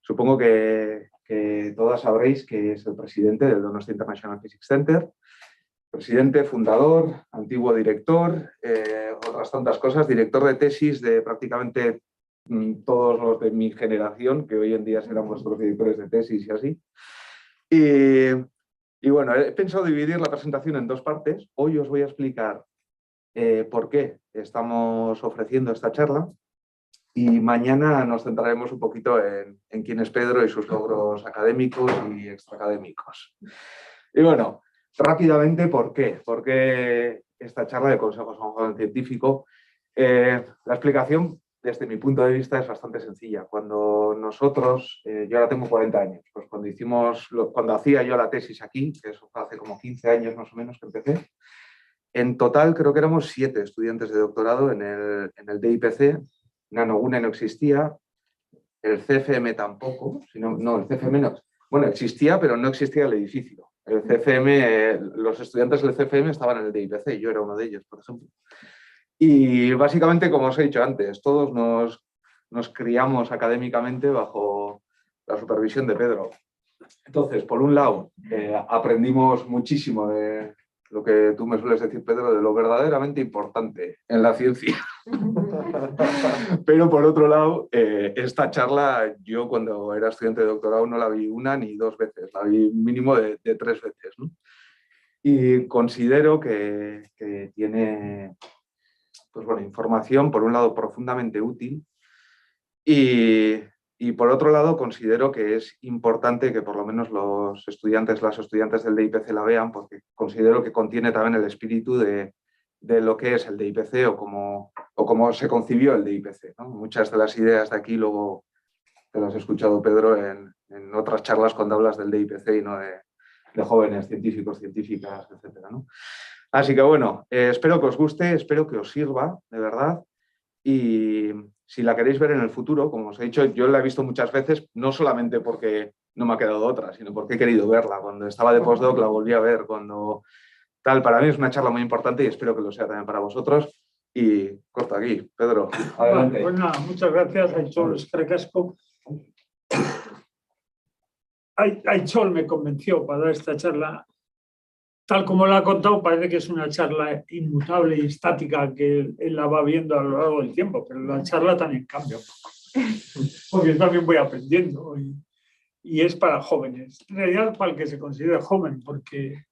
Supongo que todas sabréis que es el presidente del Donostia International Physics Center, presidente, fundador, antiguo director, otras tantas cosas, director de tesis de prácticamente todos los de mi generación, que hoy en día serán vuestros directores de tesis y así. Y bueno, he pensado dividir la presentación en dos partes. Hoy os voy a explicar por qué estamos ofreciendo esta charla y mañana nos centraremos un poquito en quién es Pedro y sus logros académicos y extraacadémicos. Y bueno, rápidamente, ¿por qué? ¿Por qué esta charla de consejos a un joven científico? La explicación, desde mi punto de vista, es bastante sencilla. Cuando nosotros, yo ahora tengo 40 años, pues cuando hacía yo la tesis aquí, que eso fue hace como 15 años más o menos que empecé, en total creo que éramos 7 estudiantes de doctorado en el DIPC. Nanogune no existía, el CFM tampoco, el CFM no, bueno, existía, pero no existía el edificio. El CFM, los estudiantes del CFM estaban en el DIPC, yo era uno de ellos, por ejemplo. Y básicamente, como os he dicho antes, todos nos criamos académicamente bajo la supervisión de Pedro. Entonces, por un lado, aprendimos muchísimo de lo que tú me sueles decir, Pedro, de lo verdaderamente importante en la ciencia. Pero por otro lado, esta charla, yo cuando era estudiante de doctorado no la vi una ni dos veces, la vi un mínimo de 3 veces, ¿no? Y considero que tiene, pues bueno, información, por un lado, profundamente útil y por otro lado, considero que es importante que por lo menos los estudiantes, las estudiantes del DIPC la vean, porque considero que contiene también el espíritu de lo que es el DIPC o cómo se concibió el DIPC, ¿no? Muchas de las ideas de aquí luego te las he escuchado, Pedro, en otras charlas cuando hablas del DIPC y no de jóvenes científicos, científicas, etcétera, ¿no? Así que bueno, espero que os guste, espero que os sirva, de verdad. Y si la queréis ver en el futuro, como os he dicho, yo la he visto muchas veces, no solamente porque no me ha quedado otra, sino porque he querido verla. Cuando estaba de postdoc la volví a ver, cuando tal. Para mí es una charla muy importante y espero que lo sea también para vosotros. Y corto aquí, Pedro, adelante. Bueno, pues nada, muchas gracias, Aichol Escrecasco. Aichol me convenció para dar esta charla. Tal como lo ha contado, parece que es una charla inmutable y estática que él la va viendo a lo largo del tiempo, pero la charla también cambia un poco, porque yo también voy aprendiendo y es para jóvenes. En realidad, para el que se considere joven, porque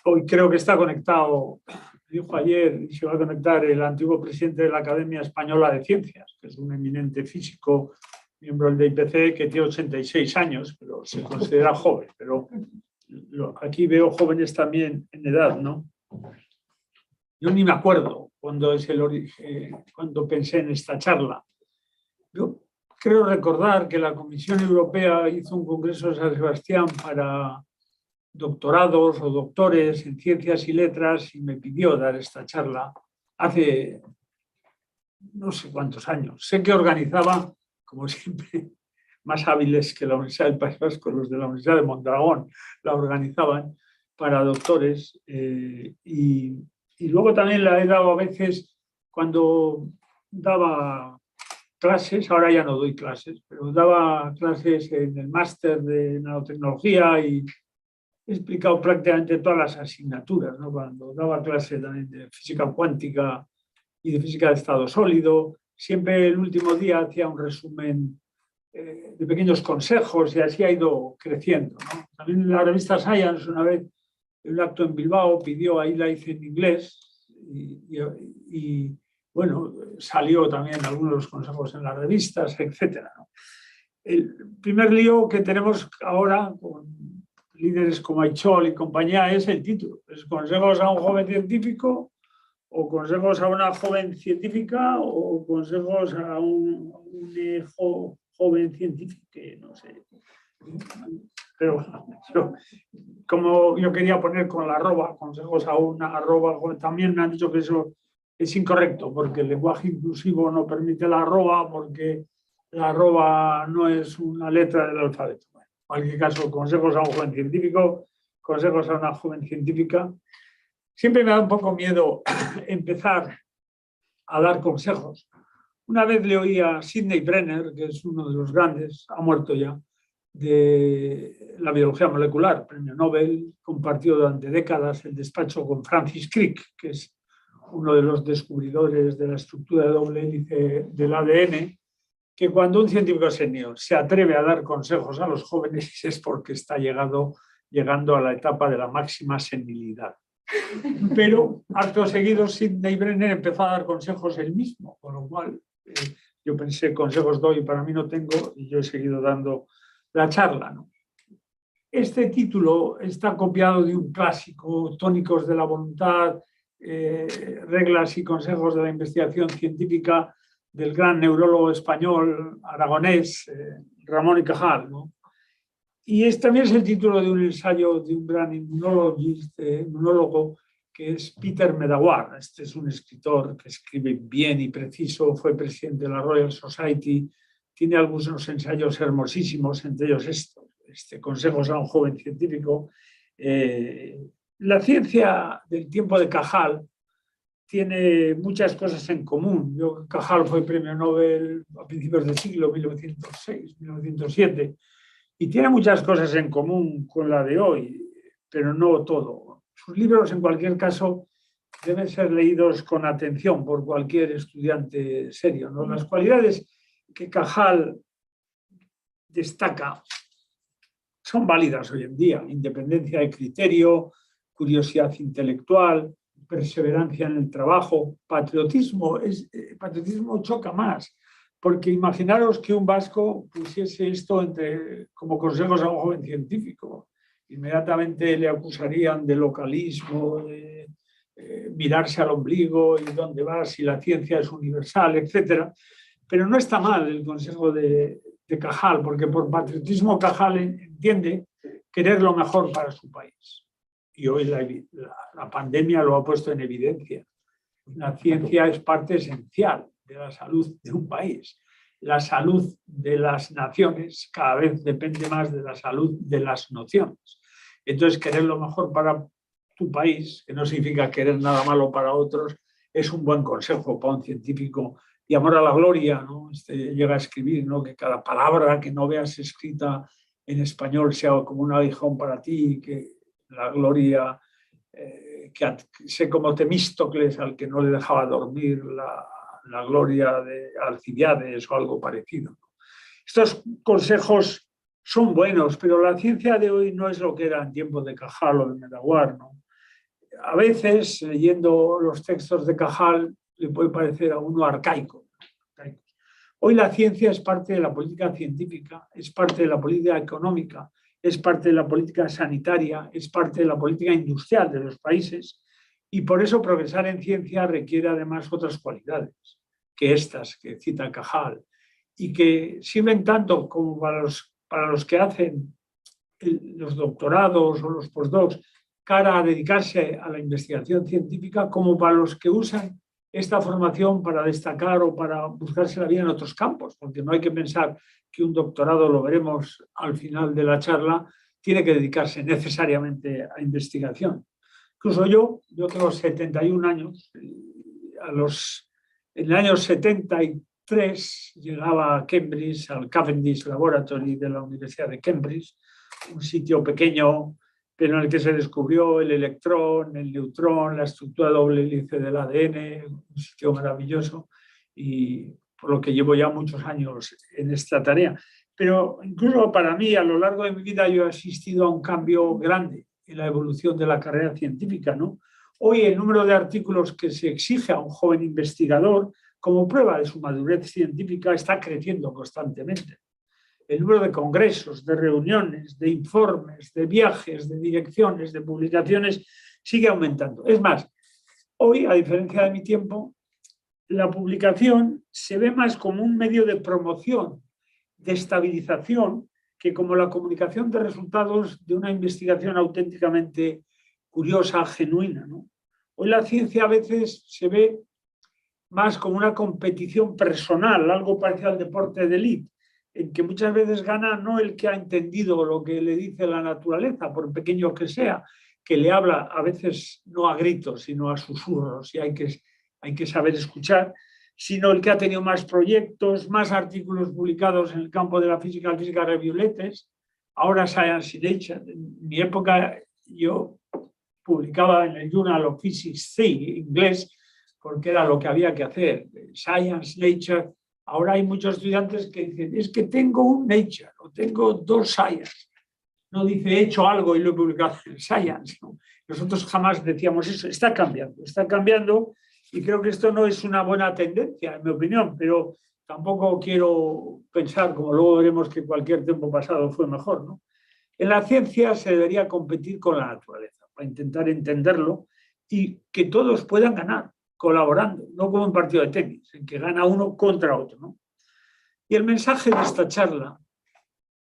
hoy creo que está conectado, dijo ayer, y se va a conectar el antiguo presidente de la Academia Española de Ciencias, que es un eminente físico, miembro del DIPC, que tiene 86 años, pero se considera joven, pero aquí veo jóvenes también en edad, ¿no? Yo ni me acuerdo cuando es el origen, cuando pensé en esta charla. Yo creo recordar que la Comisión Europea hizo un congreso de San Sebastián para doctorados o doctores en ciencias y letras y me pidió dar esta charla hace no sé cuántos años. Sé que organizaba, como siempre, más hábiles que la Universidad del País Vasco, los de la Universidad de Mondragón la organizaban para doctores y luego también la he dado a veces cuando daba clases, ahora ya no doy clases, pero daba clases en el máster de nanotecnología y he explicado prácticamente todas las asignaturas, ¿no? Cuando daba clases también de física cuántica y de física de estado sólido, siempre el último día hacía un resumen de pequeños consejos y así ha ido creciendo, ¿no? También en la revista Science una vez en un acto en Bilbao pidió, ahí la hice en inglés y bueno, salió también algunos de los consejos en las revistas, etcétera, ¿no? El primer lío que tenemos ahora con líderes como Aichol y compañía es el título, es consejos a un joven científico o consejos a una joven científica o consejos a un joven científico, no sé. Pero como yo quería poner con la arroba, consejos a una arroba, también me han dicho que eso es incorrecto, porque el lenguaje inclusivo no permite la arroba, porque la arroba no es una letra del alfabeto. Bueno, en cualquier caso, consejos a un joven científico, consejos a una joven científica. Siempre me da un poco miedo empezar a dar consejos, Una vez le oí a Sidney Brenner, que es uno de los grandes, ha muerto ya, de la biología molecular, premio Nobel, compartió durante décadas el despacho con Francis Crick, que es uno de los descubridores de la estructura de doble hélice del ADN, que cuando un científico senior se atreve a dar consejos a los jóvenes es porque está llegando a la etapa de la máxima senilidad. Pero acto seguido Sidney Brenner empezó a dar consejos él mismo, con lo cual yo pensé, consejos doy, para mí no tengo, y yo he seguido dando la charla, ¿no? Este título está copiado de un clásico, Tónicos de la voluntad, reglas y consejos de la investigación científica, del gran neurólogo español aragonés Ramón y Cajal, ¿no? Y también es el título de un ensayo de un gran inmunólogo que es Peter Medawar. Este es un escritor que escribe bien y preciso, fue presidente de la Royal Society, tiene algunos ensayos hermosísimos, entre ellos estos, Consejos a un joven científico. La ciencia del tiempo de Cajal tiene muchas cosas en común. Cajal fue premio Nobel a principios del siglo, 1906, 1907, y tiene muchas cosas en común con la de hoy, pero no todo. Sus libros, en cualquier caso, deben ser leídos con atención por cualquier estudiante serio, ¿no? Las cualidades que Cajal destaca son válidas hoy en día: independencia de criterio, curiosidad intelectual, perseverancia en el trabajo, patriotismo. Patriotismo choca más, porque imaginaros que un vasco pusiese esto como consejos a un joven científico. Inmediatamente le acusarían de localismo, de mirarse al ombligo y dónde va, si la ciencia es universal, etc. Pero no está mal el consejo de Cajal, porque por patriotismo Cajal entiende querer lo mejor para su país. Y hoy la pandemia lo ha puesto en evidencia. La ciencia es parte esencial de la salud de un país. La salud de las naciones cada vez depende más de la salud de las nociones. Entonces, querer lo mejor para tu país, que no significa querer nada malo para otros, es un buen consejo para un científico. Y amor a la gloria, ¿no? Llega a escribir, ¿no?, que cada palabra que no veas escrita en español sea como un aguijón para ti, que la gloria, que sé como Temístocles, al que no le dejaba dormir la gloria de Alcibiades o algo parecido. Estos consejos son buenos, pero la ciencia de hoy no es lo que era en tiempos de Cajal o de Medawar, ¿no? A veces, leyendo los textos de Cajal, le puede parecer a uno arcaico. Hoy la ciencia es parte de la política científica, es parte de la política económica, es parte de la política sanitaria, es parte de la política industrial de los países, y por eso progresar en ciencia requiere además otras cualidades que estas que cita Cajal, y que sirven tanto como para los que hacen los doctorados o los postdocs cara a dedicarse a la investigación científica, como para los que usan esta formación para destacar o para buscarse la vida en otros campos, porque no hay que pensar que un doctorado, lo veremos al final de la charla, tiene que dedicarse necesariamente a investigación. Incluso yo tengo 71 años, en el año 73 llegaba a Cambridge, al Cavendish Laboratory de la Universidad de Cambridge, un sitio pequeño, pero en el que se descubrió el electrón, el neutrón, la estructura doble hélice del ADN, un sitio maravilloso, y por lo que llevo ya muchos años en esta tarea. Pero incluso para mí, a lo largo de mi vida, yo he asistido a un cambio grande en la evolución de la carrera científica, ¿no? Hoy el número de artículos que se exige a un joven investigador como prueba de su madurez científica está creciendo constantemente. El número de congresos, de reuniones, de informes, de viajes, de direcciones, de publicaciones sigue aumentando. Es más, hoy, a diferencia de mi tiempo, la publicación se ve más como un medio de promoción, de estabilización, que como la comunicación de resultados de una investigación auténticamente curiosa, genuina, ¿no? Hoy la ciencia a veces se ve más como una competición personal, algo parecido al deporte de élite, en que muchas veces gana no el que ha entendido lo que le dice la naturaleza, por pequeño que sea, que le habla a veces no a gritos, sino a susurros, y hay que saber escuchar, sino el que ha tenido más proyectos, más artículos publicados en el campo de la física Review Letters, ahora Science y Nature. En mi época yo publicaba en el Journal of Physics C, inglés, porque era lo que había que hacer, Science, Nature. Ahora hay muchos estudiantes que dicen, es que tengo un Nature o tengo 2 Science. No dice, he hecho algo y lo he publicado en Science. ¿No? Nosotros jamás decíamos eso. Está cambiando y creo que esto no es una buena tendencia, en mi opinión, pero tampoco quiero pensar, como luego veremos, que cualquier tiempo pasado fue mejor, ¿no? En la ciencia se debería competir con la naturaleza para intentar entenderlo y que todos puedan ganar colaborando, no como un partido de tenis, en que gana uno contra otro, ¿no? Y el mensaje de esta charla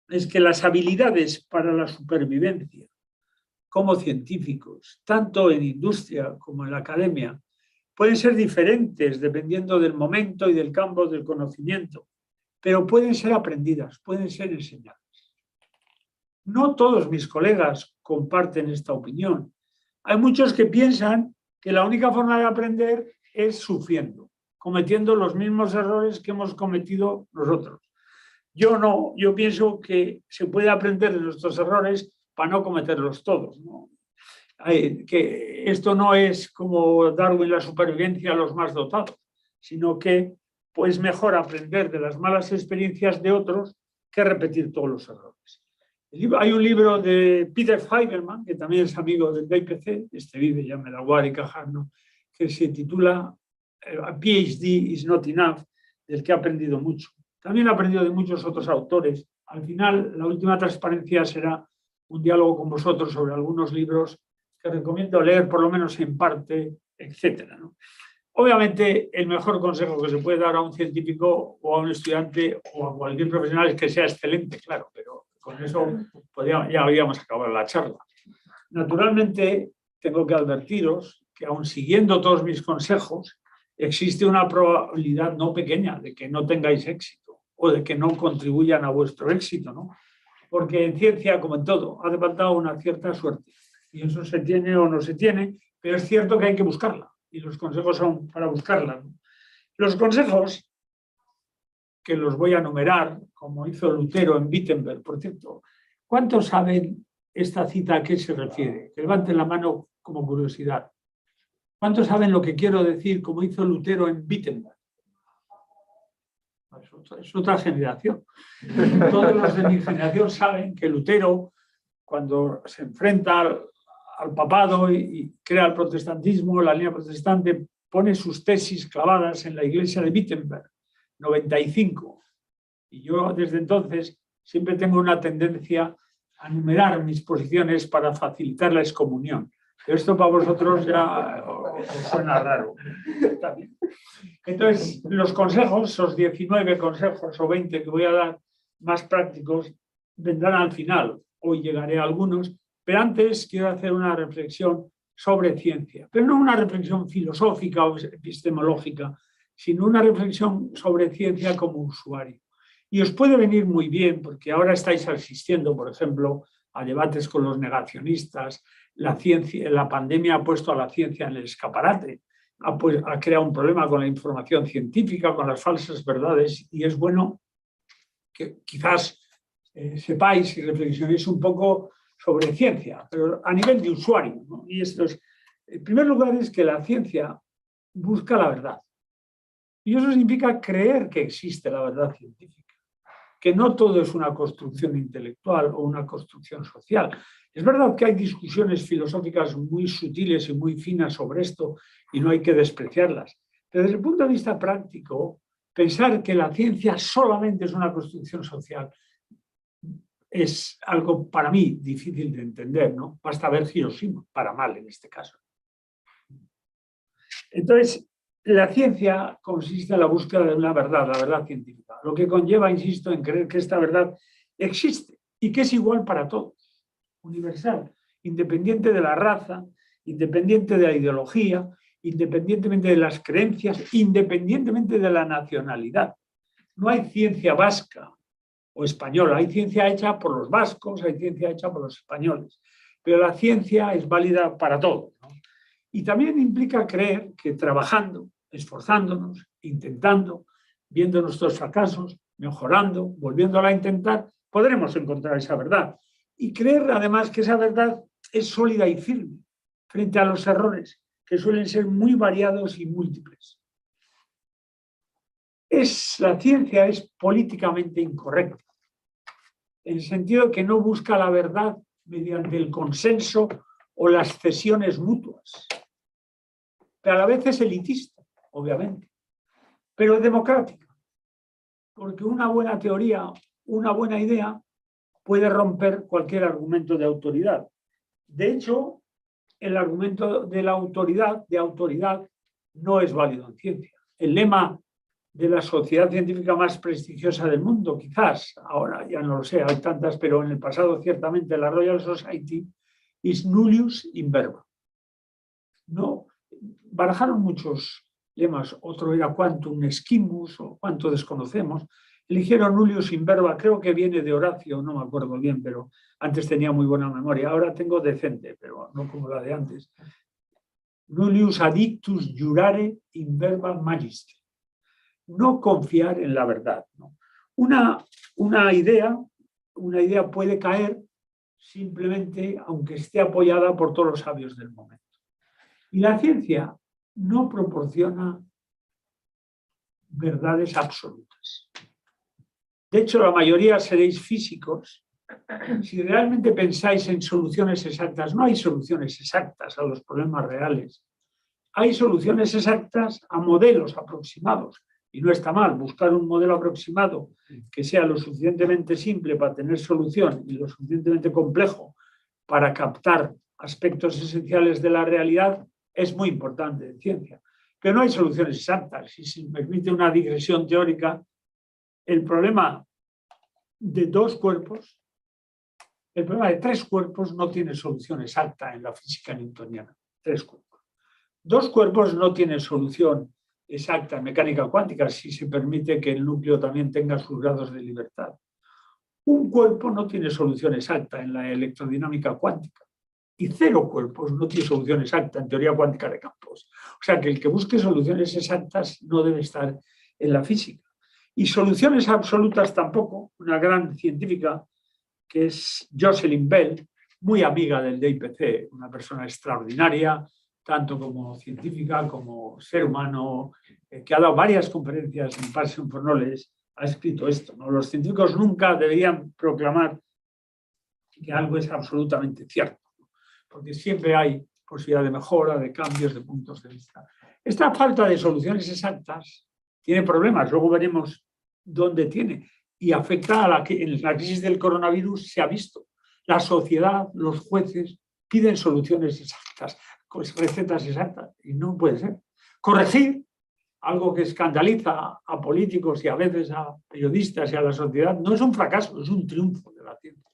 es que las habilidades para la supervivencia como científicos, tanto en industria como en la academia, pueden ser diferentes dependiendo del momento y del campo del conocimiento, pero pueden ser aprendidas, pueden ser enseñadas. No todos mis colegas comparten esta opinión. Hay muchos que piensan que la única forma de aprender es sufriendo, cometiendo los mismos errores que hemos cometido nosotros. Yo no, yo pienso que se puede aprender de nuestros errores para no cometerlos todos, ¿no? Que esto no es como Darwin, la supervivencia a los más dotados, sino que pues mejor aprender de las malas experiencias de otros que repetir todos los errores. Hay un libro de Peter Feigelman, que también es amigo del IPC, vive ya me da igual y cajar, ¿no? Que se titula A PhD is not enough, del que he aprendido mucho. También he aprendido de muchos otros autores. Al final, la última transparencia será un diálogo con vosotros sobre algunos libros que recomiendo leer, por lo menos en parte, etcétera, ¿no? Obviamente, el mejor consejo que se puede dar a un científico o a un estudiante o a cualquier profesional es que sea excelente, claro, pero con eso ya habíamos acabado la charla. Naturalmente, tengo que advertiros que aun siguiendo todos mis consejos, existe una probabilidad no pequeña de que no tengáis éxito o de que no contribuyan a vuestro éxito, ¿no? Porque en ciencia, como en todo, hace falta una cierta suerte. Y eso se tiene o no se tiene, pero es cierto que hay que buscarla. Y los consejos son para buscarla, ¿no? Los consejos, que los voy a enumerar, como hizo Lutero en Wittenberg, por cierto. ¿Cuántos saben esta cita a qué se refiere? Que levanten la mano como curiosidad. ¿Cuántos saben lo que quiero decir, como hizo Lutero en Wittenberg? Es otra generación. Todos los de mi generación saben que Lutero, cuando se enfrenta al papado y crea el protestantismo, la línea protestante, pone sus tesis clavadas en la iglesia de Wittenberg, 95. Y yo desde entonces siempre tengo una tendencia a numerar mis posiciones para facilitar la excomunión. Pero esto para vosotros ya os suena raro. Está bien. Entonces, los consejos, esos 19 consejos o 20 que voy a dar más prácticos, vendrán al final. Hoy llegaré a algunos, pero antes quiero hacer una reflexión sobre ciencia. Pero no una reflexión filosófica o epistemológica, sino una reflexión sobre ciencia como usuario. Y os puede venir muy bien, porque ahora estáis asistiendo, por ejemplo, a debates con los negacionistas. La pandemia ha puesto a la ciencia en el escaparate, ha creado un problema con la información científica, con las falsas verdades, y es bueno que quizás sepáis y reflexionéis un poco sobre ciencia, pero a nivel de usuario, ¿no? Y esto es, en primer lugar, es que la ciencia busca la verdad. Y eso significa creer que existe la verdad científica, que no todo es una construcción intelectual o una construcción social. Es verdad que hay discusiones filosóficas muy sutiles y muy finas sobre esto y no hay que despreciarlas. Pero desde el punto de vista práctico, pensar que la ciencia solamente es una construcción social es algo para mí difícil de entender, ¿no? Basta ver Hiroshima, para mal en este caso. Entonces, la ciencia consiste en la búsqueda de una verdad, la verdad científica, lo que conlleva, insisto, en creer que esta verdad existe y que es igual para todos, universal, independiente de la raza, independiente de la ideología, independientemente de las creencias, independientemente de la nacionalidad. No hay ciencia vasca o española, hay ciencia hecha por los vascos, hay ciencia hecha por los españoles, pero la ciencia es válida para todos, ¿no? Y también implica creer que trabajando, esforzándonos, intentando, viendo nuestros fracasos, mejorando, volviéndola a intentar, podremos encontrar esa verdad. Y creer además que esa verdad es sólida y firme frente a los errores, que suelen ser muy variados y múltiples. La ciencia es políticamente incorrecta, en el sentido que no busca la verdad mediante el consenso o las cesiones mutuas. Pero a la vez es elitista, obviamente, pero es democrática, porque una buena teoría, una buena idea, puede romper cualquier argumento de autoridad. De hecho, el argumento de la autoridad, no es válido en ciencia. El lema de la sociedad científica más prestigiosa del mundo, quizás, ahora ya no lo sé, hay tantas, pero en el pasado ciertamente la Royal Society, is nullius in verba. No, barajaron muchos lemas, otro era quantum esquimus o cuánto desconocemos, eligieron nullius in verba, creo que viene de Horacio, no me acuerdo bien, pero antes tenía muy buena memoria, ahora tengo decente, pero no como la de antes. Nullius addictus jurare in verba magister. No confiar en la verdad, ¿no? Una idea puede caer simplemente aunque esté apoyada por todos los sabios del momento. Y la ciencia no proporciona verdades absolutas. De hecho, la mayoría seréis físicos. Si realmente pensáis en soluciones exactas, no hay soluciones exactas a los problemas reales. Hay soluciones exactas a modelos aproximados. Y no está mal buscar un modelo aproximado que sea lo suficientemente simple para tener solución y lo suficientemente complejo para captar aspectos esenciales de la realidad es muy importante en ciencia. Pero no hay soluciones exactas. Si se me permite una digresión teórica, el problema de dos cuerpos, el problema de tres cuerpos no tiene solución exacta en la física newtoniana. Tres cuerpos. Dos cuerpos no tienen solución exacta en mecánica cuántica si se permite que el núcleo también tenga sus grados de libertad. Un cuerpo no tiene solución exacta en la electrodinámica cuántica y cero cuerpos no tiene solución exacta en teoría cuántica de campos. O sea que el que busque soluciones exactas no debe estar en la física. Y soluciones absolutas tampoco. Una gran científica que es Jocelyn Bell, muy amiga del DIPC, una persona extraordinaria, tanto como científica como ser humano, que ha dado varias conferencias en Passion for Knowledge, ha escrito esto, ¿no? Los científicos nunca deberían proclamar que algo es absolutamente cierto, ¿no? Porque siempre hay posibilidad de mejora, de cambios, de puntos de vista. Esta falta de soluciones exactas tiene problemas, luego veremos dónde tiene, y afecta a en la crisis del coronavirus se ha visto. La sociedad, los jueces, piden soluciones exactas, recetas exactas, y no puede ser. Corregir algo que escandaliza a políticos y a veces a periodistas y a la sociedad no es un fracaso, es un triunfo de la ciencia.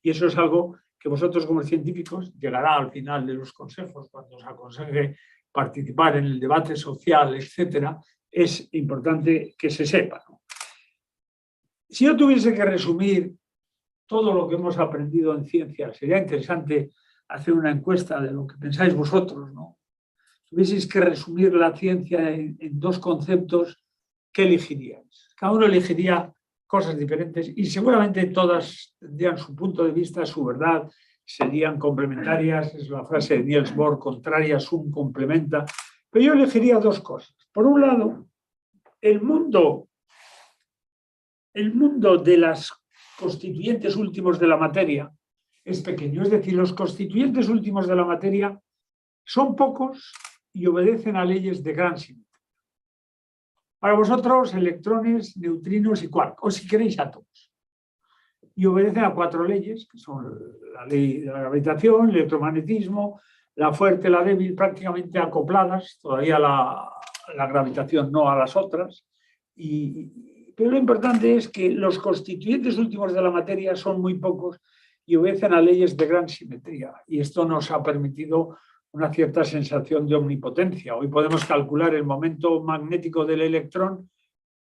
Y eso es algo que vosotros como científicos llegará al final de los consejos, cuando os aconseje participar en el debate social, etcétera, es importante que se sepa, ¿no? Si yo tuviese que resumir todo lo que hemos aprendido en ciencia, sería interesante hacer una encuesta de lo que pensáis vosotros, ¿no? Si tuvieseis que resumir la ciencia en dos conceptos, ¿qué elegiríais? Cada uno elegiría cosas diferentes y seguramente todas tendrían su punto de vista, su verdad, serían complementarias, es la frase de Niels Bohr, contraria sum complementa, pero yo elegiría dos cosas. Por un lado, el mundo de las constituyentes últimos de la materia es pequeño, es decir, los constituyentes últimos de la materia son pocos y obedecen a leyes de gran simetría. Para vosotros, electrones, neutrinos y quarks, o si queréis átomos. Y obedecen a 4 leyes, que son la ley de la gravitación, el electromagnetismo, la fuerte, la débil, prácticamente acopladas, todavía la gravitación no a las otras. Pero lo importante es que los constituyentes últimos de la materia son muy pocos y obedecen a leyes de gran simetría. Y esto nos ha permitido una cierta sensación de omnipotencia. Hoy podemos calcular el momento magnético del electrón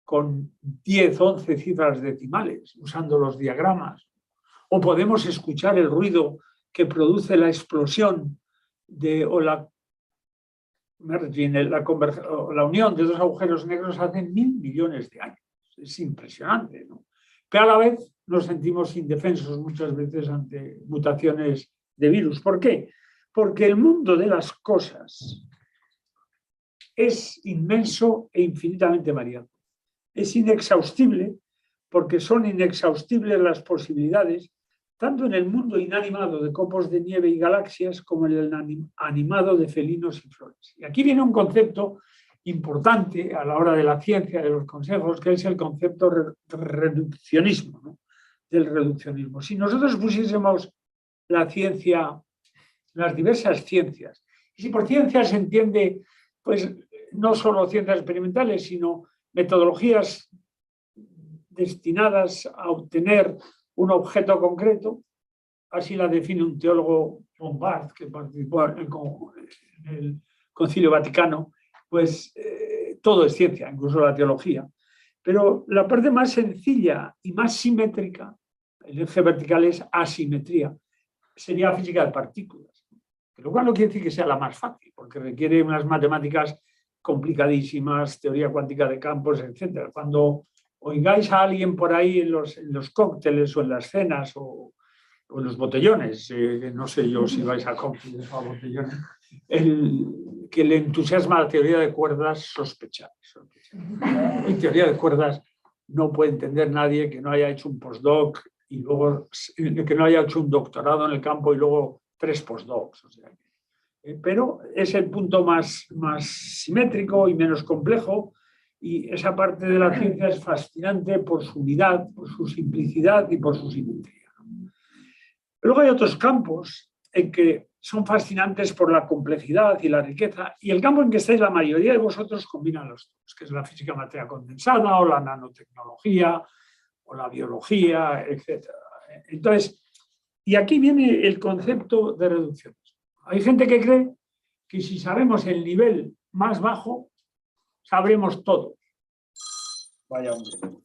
con 10, 11 cifras decimales, usando los diagramas. O podemos escuchar el ruido que produce la explosión o la la unión de dos agujeros negros hace 1000 millones de años. Es impresionante, ¿no? Pero a la vez nos sentimos indefensos muchas veces ante mutaciones de virus. ¿Por qué? Porque el mundo de las cosas es inmenso e infinitamente variado. Es inexhaustible porque son inexhaustibles las posibilidades tanto en el mundo inanimado de copos de nieve y galaxias como en el animado de felinos y flores. Y aquí viene un concepto importante a la hora de la ciencia, de los consejos, que es el concepto de reduccionismo, ¿no? Del reduccionismo. Si nosotros pusiésemos la ciencia, las diversas ciencias, y si por ciencia se entiende, pues no solo ciencias experimentales, sino metodologías destinadas a obtener un objeto concreto, así la define un teólogo, Lombard, que participó en el Concilio Vaticano, pues todo es ciencia, incluso la teología. Pero la parte más sencilla y más simétrica, el eje vertical es asimetría, sería física de partículas. Lo cual no quiere decir que sea la más fácil, porque requiere unas matemáticas complicadísimas, teoría cuántica de campos, etc. Cuando oigáis a alguien por ahí en los cócteles o en las cenas o en los botellones, no sé yo si vais a cócteles o a botellones, que le entusiasma la teoría de cuerdas, sospechar. En teoría de cuerdas no puede entender nadie que no haya hecho un postdoc y luego que no haya hecho un doctorado en el campo y luego 3 postdocs. O sea, pero es el punto más simétrico y menos complejo. Y esa parte de la ciencia es fascinante por su unidad, por su simplicidad y por su simetría. Luego hay otros campos en que son fascinantes por la complejidad y la riqueza, y el campo en que estáis la mayoría de vosotros combinan los dos, que es la física materia condensada o la nanotecnología o la biología, etc. Entonces, y aquí viene el concepto de reducciones. Hay gente que cree que si sabemos el nivel más bajo, sabremos todo. Vaya hombre.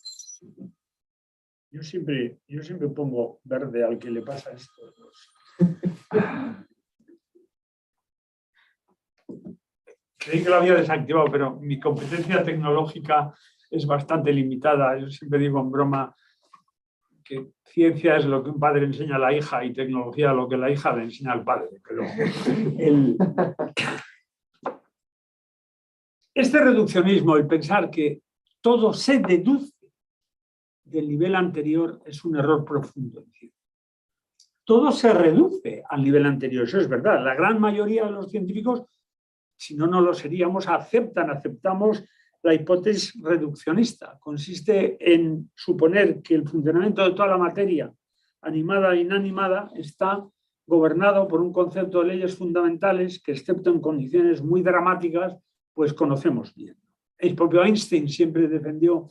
Yo siempre pongo verde al que le pasa esto. Creí que lo había desactivado, pero mi competencia tecnológica es bastante limitada. Yo siempre digo en broma que ciencia es lo que un padre enseña a la hija y tecnología lo que la hija le enseña al padre. Pero este reduccionismo, el pensar que todo se deduce del nivel anterior, es un error profundo. Todo se reduce al nivel anterior, eso es verdad. La gran mayoría de los científicos, si no, no lo seríamos, aceptamos la hipótesis reduccionista. Consiste en suponer que el funcionamiento de toda la materia, animada e inanimada, está gobernado por un concepto de leyes fundamentales que, excepto en condiciones muy dramáticas, pues conocemos bien. El propio Einstein siempre defendió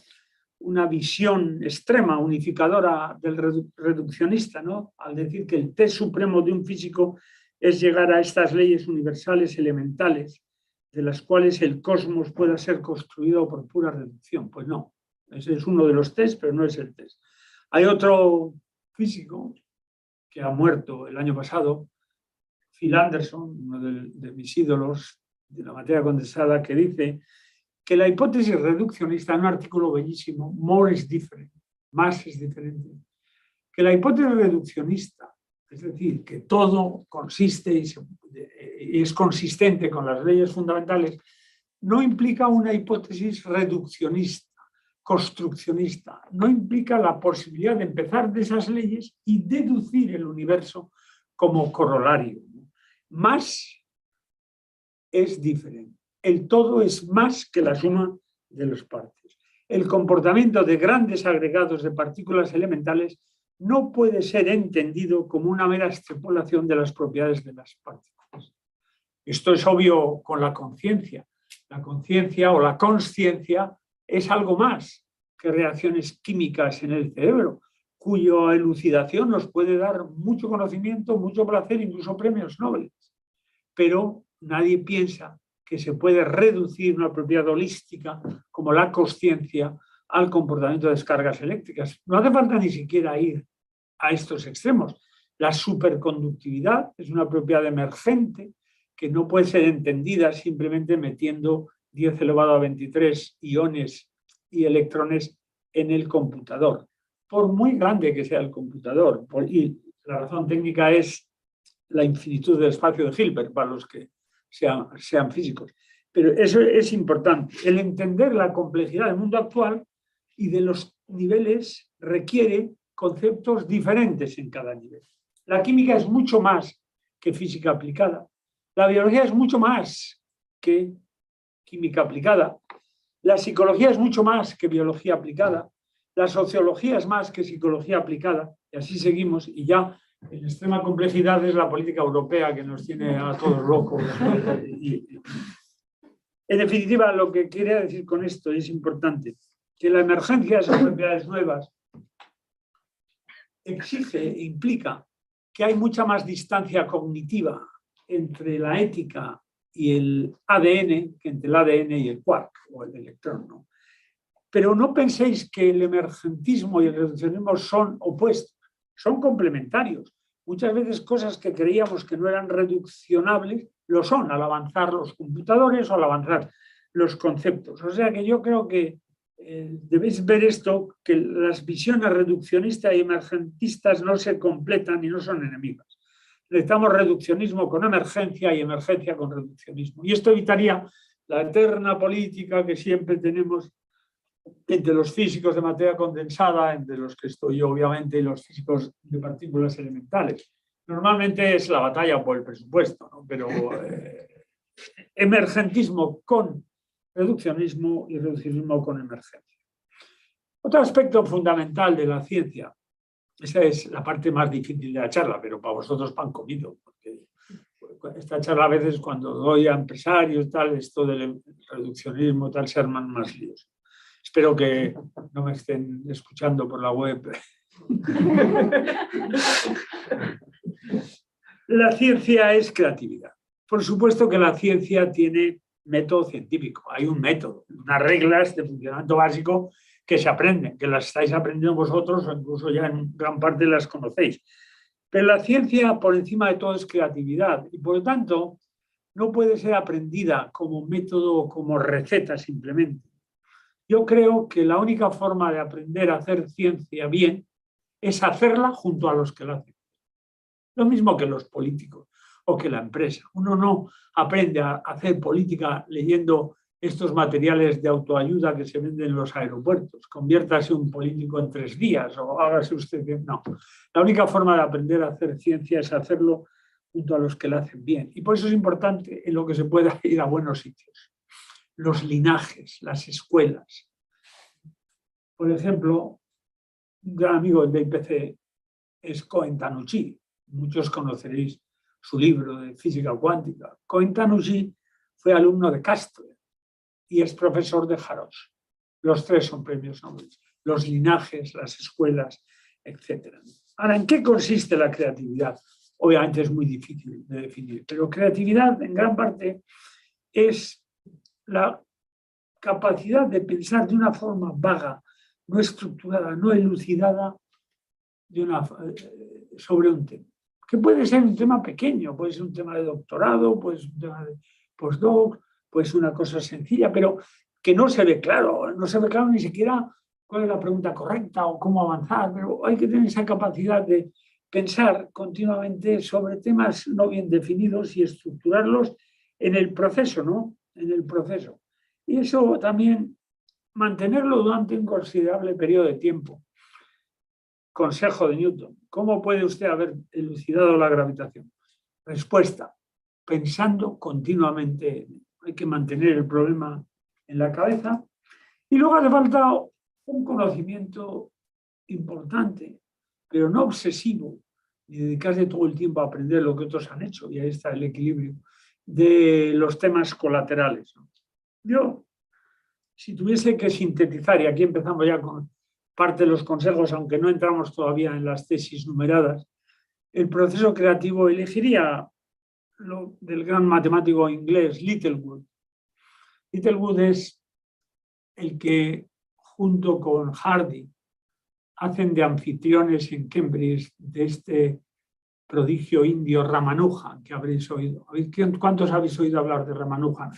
una visión extrema, unificadora del reduccionista, ¿no? Al decir que el test supremo de un físico es llegar a estas leyes universales elementales, de las cuales el cosmos pueda ser construido por pura reducción. Pues no, ese es uno de los test, pero no es el test. Hay otro físico que ha muerto el año pasado, Phil Anderson, uno de mis ídolos de la materia condensada, que dice que la hipótesis reduccionista, en un artículo bellísimo, More is different, más es diferente, que la hipótesis reduccionista, es decir, que todo consiste y es consistente con las leyes fundamentales, no implica una hipótesis reduccionista, construccionista, no implica la posibilidad de empezar de esas leyes y deducir el universo como corolario. Más es diferente. El todo es más que la suma de las partes. El comportamiento de grandes agregados de partículas elementales no puede ser entendido como una mera extrapolación de las propiedades de las partículas. Esto es obvio con la conciencia. La conciencia o la consciencia es algo más que reacciones químicas en el cerebro, cuya elucidación nos puede dar mucho conocimiento, mucho placer, incluso premios Nobel. Pero nadie piensa que se puede reducir una propiedad holística como la consciencia al comportamiento de descargas eléctricas. No hace falta ni siquiera ir a estos extremos. La superconductividad es una propiedad emergente que no puede ser entendida simplemente metiendo 10 elevado a 23 iones y electrones en el computador, por muy grande que sea el computador. Y la razón técnica es la infinitud del espacio de Hilbert, para los que sean físicos. Pero eso es importante. El entender la complejidad del mundo actual y de los niveles requiere conceptos diferentes en cada nivel. La química es mucho más que física aplicada. La biología es mucho más que química aplicada. La psicología es mucho más que biología aplicada. La sociología es más que psicología aplicada. Y así seguimos. Y ya en extrema complejidad es la política europea que nos tiene a todos locos. En definitiva, lo que quería decir con esto es importante, que la emergencia de esas propiedades nuevas exige e implica que hay mucha más distancia cognitiva entre la ética y el ADN que entre el ADN y el quark o el electrón, ¿no? Pero no penséis que el emergentismo y el reduccionismo son opuestos, son complementarios. Muchas veces cosas que creíamos que no eran reduccionables lo son al avanzar los computadores o al avanzar los conceptos. O sea que yo creo que debéis ver esto, que las visiones reduccionistas y emergentistas no se completan y no son enemigas. Necesitamos reduccionismo con emergencia y emergencia con reduccionismo. Y esto evitaría la eterna política que siempre tenemos entre los físicos de materia condensada, entre los que estoy yo obviamente, y los físicos de partículas elementales. Normalmente es la batalla por el presupuesto, ¿no? Pero emergentismo con reduccionismo y reduccionismo con emergencia. Otro aspecto fundamental de la ciencia, esa es la parte más difícil de la charla, pero para vosotros pan comido, porque esta charla a veces cuando doy a empresarios, tal, esto del reduccionismo, tal, se arman más líos. Espero que no me estén escuchando por la web. La ciencia es creatividad. Por supuesto que la ciencia tiene método científico. Hay un método, unas reglas de funcionamiento básico que se aprenden, que las estáis aprendiendo vosotros o incluso ya en gran parte las conocéis. Pero la ciencia, por encima de todo, es creatividad y, por lo tanto, no puede ser aprendida como método o como receta simplemente. Yo creo que la única forma de aprender a hacer ciencia bien es hacerla junto a los que la hacen. Lo mismo que los políticos o que la empresa. Uno no aprende a hacer política leyendo estos materiales de autoayuda que se venden en los aeropuertos. Conviértase un político en 3 días o hágase usted... No. La única forma de aprender a hacer ciencia es hacerlo junto a los que la hacen bien. Y por eso es importante en lo que se pueda ir a buenos sitios. Los linajes, las escuelas. Por ejemplo, un gran amigo del IPC es Cohen-Tanucci. Muchos conoceréis su libro de física cuántica. Cohen-Tanucci fue alumno de Castro y es profesor de Harosh. Los 3 son premios Nobel. Los linajes, las escuelas, etc. Ahora, ¿en qué consiste la creatividad? Obviamente es muy difícil de definir, pero creatividad en gran parte es la capacidad de pensar de una forma vaga, no estructurada, no elucidada sobre un tema. Que puede ser un tema pequeño, puede ser un tema de doctorado, puede ser un tema de postdoc, puede ser una cosa sencilla, pero que no se ve claro ni siquiera cuál es la pregunta correcta o cómo avanzar, pero hay que tener esa capacidad de pensar continuamente sobre temas no bien definidos y estructurarlos en el proceso, ¿no? En el proceso. Y eso también, mantenerlo durante un considerable periodo de tiempo. Consejo de Newton. ¿Cómo puede usted haber elucidado la gravitación? Respuesta. Pensando continuamente. Hay que mantener el problema en la cabeza. Y luego hace falta un conocimiento importante, pero no obsesivo, ni dedicarse todo el tiempo a aprender lo que otros han hecho, y ahí está el equilibrio, de los temas colaterales. Yo, si tuviese que sintetizar, y aquí empezamos ya con parte de los consejos, aunque no entramos todavía en las tesis numeradas, el proceso creativo elegiría lo del gran matemático inglés Littlewood. Littlewood es el que, junto con Hardy, hacen de anfitriones en Cambridge de este prodigio indio Ramanujan, que habréis oído. ¿Cuántos habéis oído hablar de Ramanujan?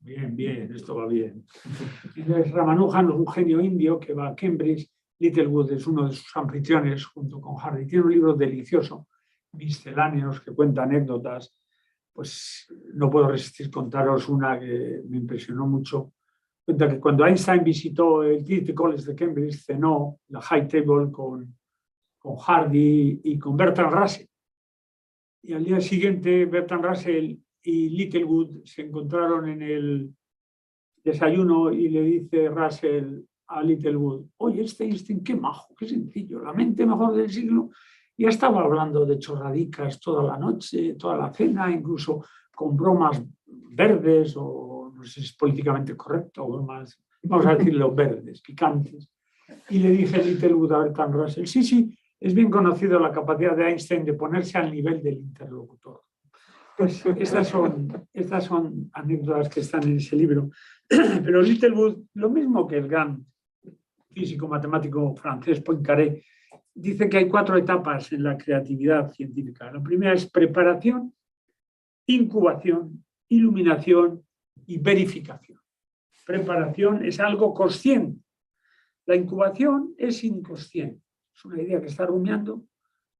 Bien, esto va bien. Entonces, Ramanujan es un genio indio que va a Cambridge. Littlewood es uno de sus anfitriones junto con Hardy. Tiene un libro delicioso, misceláneos, que cuenta anécdotas. Pues no puedo resistir contaros una que me impresionó mucho. Cuenta que cuando Einstein visitó el Trinity College de Cambridge, cenó la High Table con Hardy y con Bertrand Russell. Y al día siguiente, Bertrand Russell y Littlewood se encontraron en el desayuno y le dice Russell a Littlewood: oye, Einstein, qué majo, qué sencillo, la mente mejor del siglo. Ya estaba hablando de chorradicas toda la noche, toda la cena, incluso con bromas verdes, o no sé si es políticamente correcto, bromas, vamos a decirlo, verdes, picantes. Y le dije a Littlewood a Bertrand Russell: sí, es bien conocido la capacidad de Einstein de ponerse al nivel del interlocutor. Pues estas son anécdotas que están en ese libro. Pero Littlewood, lo mismo que el gran físico matemático francés Poincaré, dice que hay 4 etapas en la creatividad científica. La primera es preparación, incubación, iluminación y verificación. Preparación es algo consciente. La incubación es inconsciente. Es una idea que estás rumiando,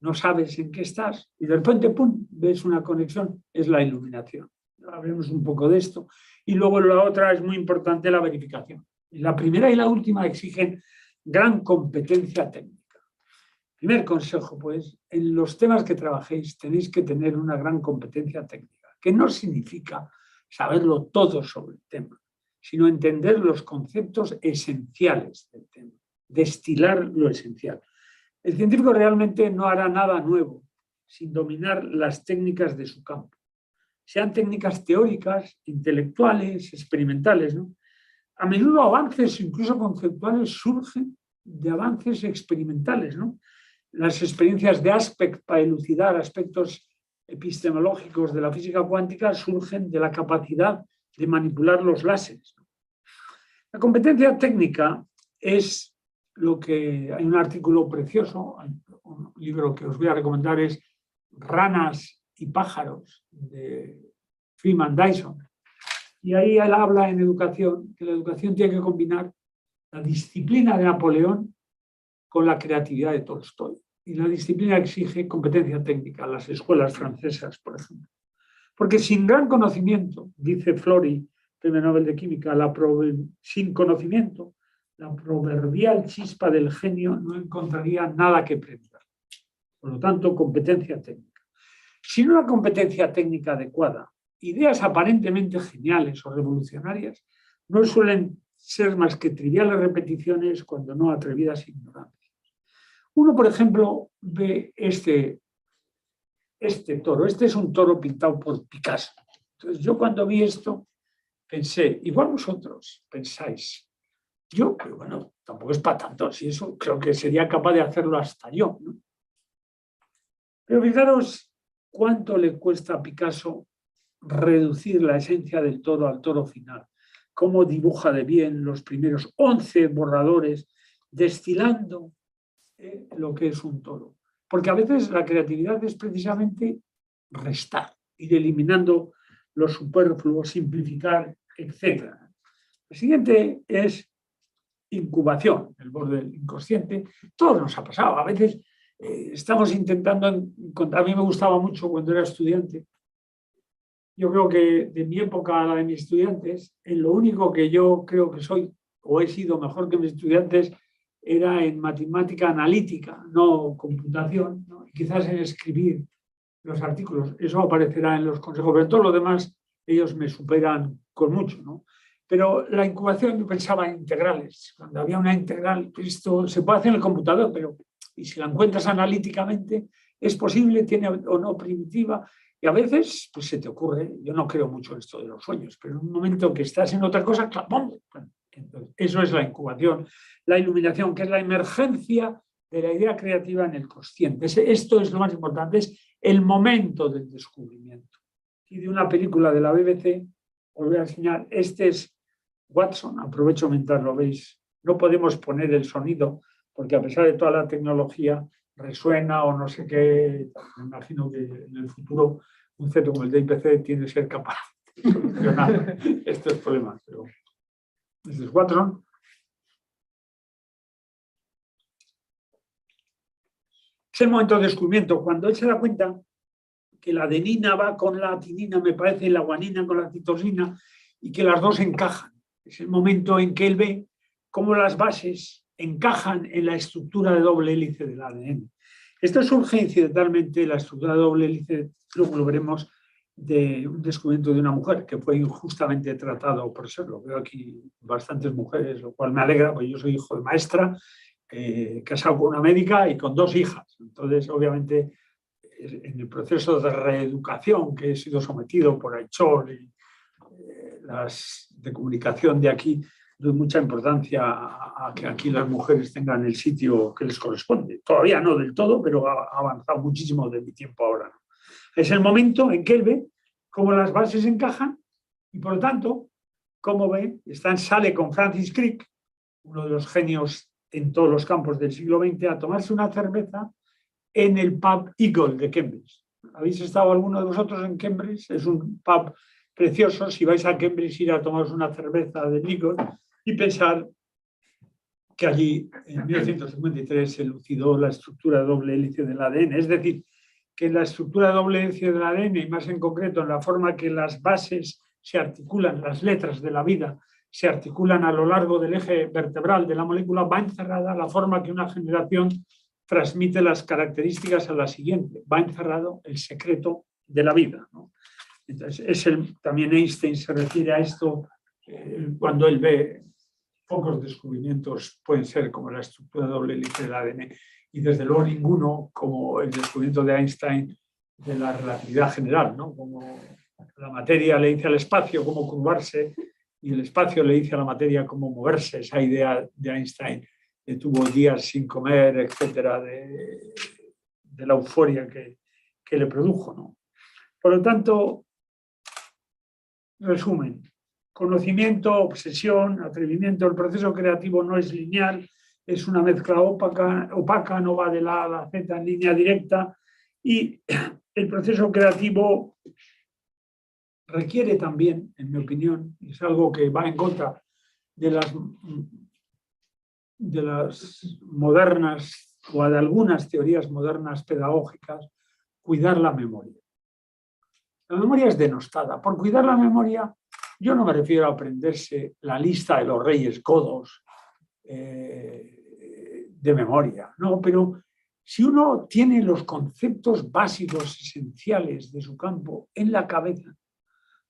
no sabes en qué estás y de repente, ¡pum!, ves una conexión, es la iluminación. Hablemos un poco de esto. Y luego la otra es muy importante, la verificación. La primera y la última exigen gran competencia técnica. Primer consejo, pues, en los temas que trabajéis tenéis que tener una gran competencia técnica, que no significa saberlo todo sobre el tema, sino entender los conceptos esenciales del tema, destilar lo esencial. El científico realmente no hará nada nuevo sin dominar las técnicas de su campo, sean técnicas teóricas, intelectuales, experimentales, ¿no? A menudo avances, incluso conceptuales, surgen de avances experimentales, ¿no? Las experiencias de Aspect para elucidar aspectos epistemológicos de la física cuántica surgen de la capacidad de manipular los láseres. La competencia técnica es lo que... Hay un artículo precioso, un libro que os voy a recomendar, es Ranas y pájaros, de Freeman Dyson. Y ahí él habla en educación, que la educación tiene que combinar la disciplina de Napoleón con la creatividad de Tolstoy. Y la disciplina exige competencia técnica, las escuelas francesas, por ejemplo. Porque sin gran conocimiento, dice Flori, Premio Nobel de Química, sin conocimiento, la proverbial chispa del genio no encontraría nada que premiar. Por lo tanto, competencia técnica. Sin una competencia técnica adecuada, ideas aparentemente geniales o revolucionarias no suelen ser más que triviales repeticiones, cuando no atrevidas ignorancias. Uno, por ejemplo, ve este toro. Este es un toro pintado por Picasso. Entonces, yo cuando vi esto pensé, igual vosotros pensáis, yo, pero bueno, tampoco es para tanto, si eso creo que sería capaz de hacerlo hasta yo, ¿no? Pero fijaros cuánto le cuesta a Picasso reducir la esencia del toro al toro final, cómo dibuja de bien los primeros 11 borradores, destilando lo que es un toro. Porque a veces la creatividad es precisamente restar, ir eliminando lo superfluo, simplificar, etc. El siguiente es incubación, el borde del inconsciente. Todo nos ha pasado. A veces estamos intentando encontrar. A mí me gustaba mucho cuando era estudiante. Yo creo que de mi época a la de mis estudiantes, en lo único que yo creo que soy o he sido mejor que mis estudiantes era en matemática analítica, no computación, ¿no? Y quizás en escribir los artículos. Eso aparecerá en los consejos, pero en todo lo demás ellos me superan con mucho, ¿no? Pero la incubación, yo pensaba en integrales. Cuando había una integral, esto se puede hacer en el computador, pero y si la encuentras analíticamente, es posible, tiene o no primitiva. Y a veces pues se te ocurre, yo no creo mucho en esto de los sueños, pero en un momento que estás en otra cosa, ¡clapón! Entonces, eso es la incubación. La iluminación, que es la emergencia de la idea creativa en el consciente. Esto es lo más importante, es el momento del descubrimiento. Y de una película de la BBC, os voy a enseñar, este es Watson, aprovecho mientras lo veis. No podemos poner el sonido, porque a pesar de toda la tecnología, resuena o no sé qué. Me imagino que en el futuro un centro como el de IPC tiene que ser capaz de solucionar estos problemas. Pero estos 4 son. Es el momento de descubrimiento, cuando él se da cuenta que la adenina va con la atinina, me parece, y la guanina con la citosina, y que las dos encajan. Es el momento en que él ve cómo las bases encajan en la estructura de doble hélice del ADN. Esto surge incidentalmente, la estructura de doble hélice, luego lo veremos, de un descubrimiento de una mujer que fue injustamente tratado por serlo. Veo aquí bastantes mujeres, lo cual me alegra, porque yo soy hijo de maestra, casado con una médica y con 2 hijas. Entonces, obviamente, en el proceso de reeducación que he sido sometido por Aichol y las de comunicación de aquí, doy mucha importancia a que aquí las mujeres tengan el sitio que les corresponde. Todavía no del todo, pero ha avanzado muchísimo de mi tiempo ahora. Es el momento en que él ve cómo las bases encajan y, por lo tanto, cómo ve, sale con Francis Crick, uno de los genios en todos los campos del siglo XX, a tomarse una cerveza en el pub Eagle de Cambridge. ¿Habéis estado alguno de vosotros en Cambridge? Es un pub precioso. Si vais a Cambridge, ir a tomaros una cerveza de Eagle y pensar que allí en 1953 se elucidó la estructura de doble hélice del ADN. Es decir, que en la estructura de doble hélice del ADN, y más en concreto en la forma que las bases se articulan, las letras de la vida se articulan a lo largo del eje vertebral de la molécula, va encerrada la forma que una generación transmite las características a la siguiente. Va encerrado el secreto de la vida, ¿no? Entonces, también Einstein se refiere a esto cuando él ve pocos descubrimientos pueden ser como la estructura doble hélice del ADN y desde luego ninguno como el descubrimiento de Einstein de la relatividad general, ¿no? Como la materia le dice al espacio cómo curvarse y el espacio le dice a la materia cómo moverse. Esa idea de Einstein tuvo días sin comer, etcétera, de la euforia que le produjo, ¿no? Por lo tanto, resumen, conocimiento, obsesión, atrevimiento. El proceso creativo no es lineal, es una mezcla opaca, no va de la A a la Z en línea directa, y el proceso creativo requiere también, en mi opinión, es algo que va en contra de las modernas o de algunas teorías modernas pedagógicas, cuidar la memoria. La memoria es denostada. Por cuidar la memoria, yo no me refiero a aprenderse la lista de los reyes godos de memoria, no, pero si uno tiene los conceptos básicos, esenciales de su campo en la cabeza,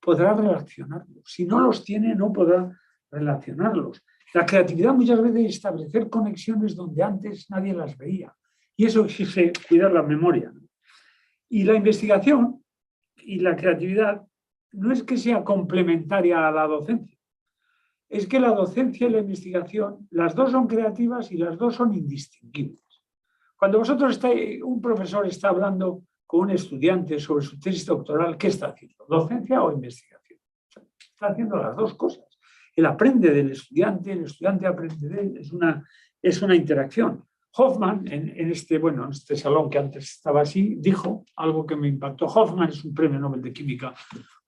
podrá relacionarlos. Si no los tiene, no podrá relacionarlos. La creatividad muchas veces es establecer conexiones donde antes nadie las veía. Y eso exige cuidar la memoria. Y la investigación y la creatividad no es que sea complementaria a la docencia. Es que la docencia y la investigación, las dos son creativas y las dos son indistinguibles. Cuando un profesor está hablando con un estudiante sobre su tesis doctoral, ¿qué está haciendo? ¿Docencia o investigación? Está haciendo las dos cosas. Él aprende del estudiante, el estudiante aprende de él, es una interacción. Hoffman, en este salón que antes estaba así, dijo algo que me impactó. Hoffman es un premio Nobel de Química,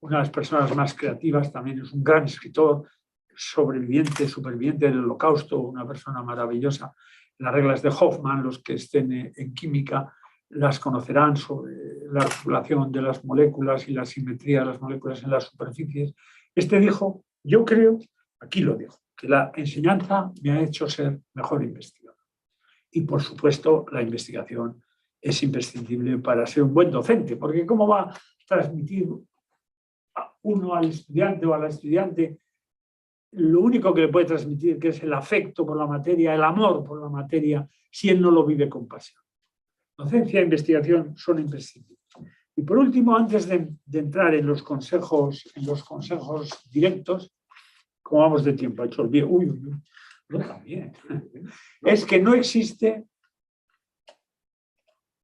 una de las personas más creativas, también es un gran escritor, superviviente del Holocausto, una persona maravillosa. Las reglas de Hoffman, los que estén en química, las conocerán sobre la articulación de las moléculas y la simetría de las moléculas en las superficies. Este dijo, yo creo, aquí lo dijo, que la enseñanza me ha hecho ser mejor investigador. Y, por supuesto, la investigación es imprescindible para ser un buen docente, porque ¿cómo va a transmitir uno al estudiante o a la estudiante lo único que le puede transmitir, que es el afecto por la materia, el amor por la materia, si él no lo vive con pasión? Docencia e investigación son imprescindibles. Y por último, antes de entrar en los consejos directos, como vamos de tiempo, ha hecho el bien. Yo también. Es que no existe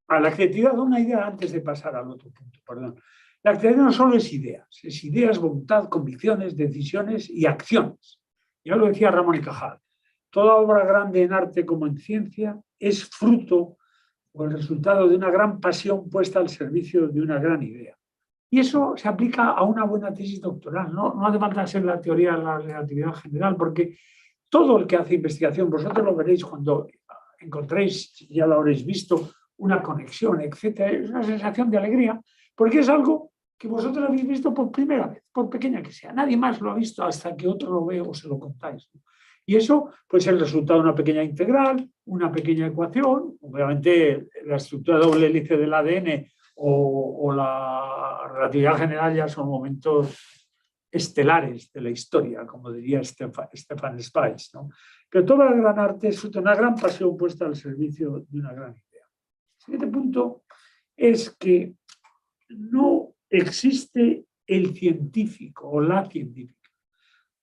a la creatividad, una idea antes de pasar al otro punto, perdón. La creatividad no solo es ideas, voluntad, convicciones, decisiones y acciones. Ya lo decía Ramón y Cajal, toda obra grande en arte como en ciencia es fruto o el resultado de una gran pasión puesta al servicio de una gran idea. Y eso se aplica a una buena tesis doctoral. No hace falta ser la teoría de la relatividad general, porque todo el que hace investigación, vosotros lo veréis cuando encontréis, ya lo habréis visto, una conexión, etcétera, es una sensación de alegría, porque es algo que vosotros habéis visto por primera vez, por pequeña que sea. Nadie más lo ha visto hasta que otro lo ve o se lo contáis. Y eso pues, es el resultado de una pequeña integral, una pequeña ecuación, obviamente la estructura de doble hélice del ADN o la relatividad general ya son momentos estelares de la historia, como diría Stefan Zweig, ¿no? Pero toda la gran arte es una gran pasión puesta al servicio de una gran idea. El siguiente punto es que no existe el científico o la científica.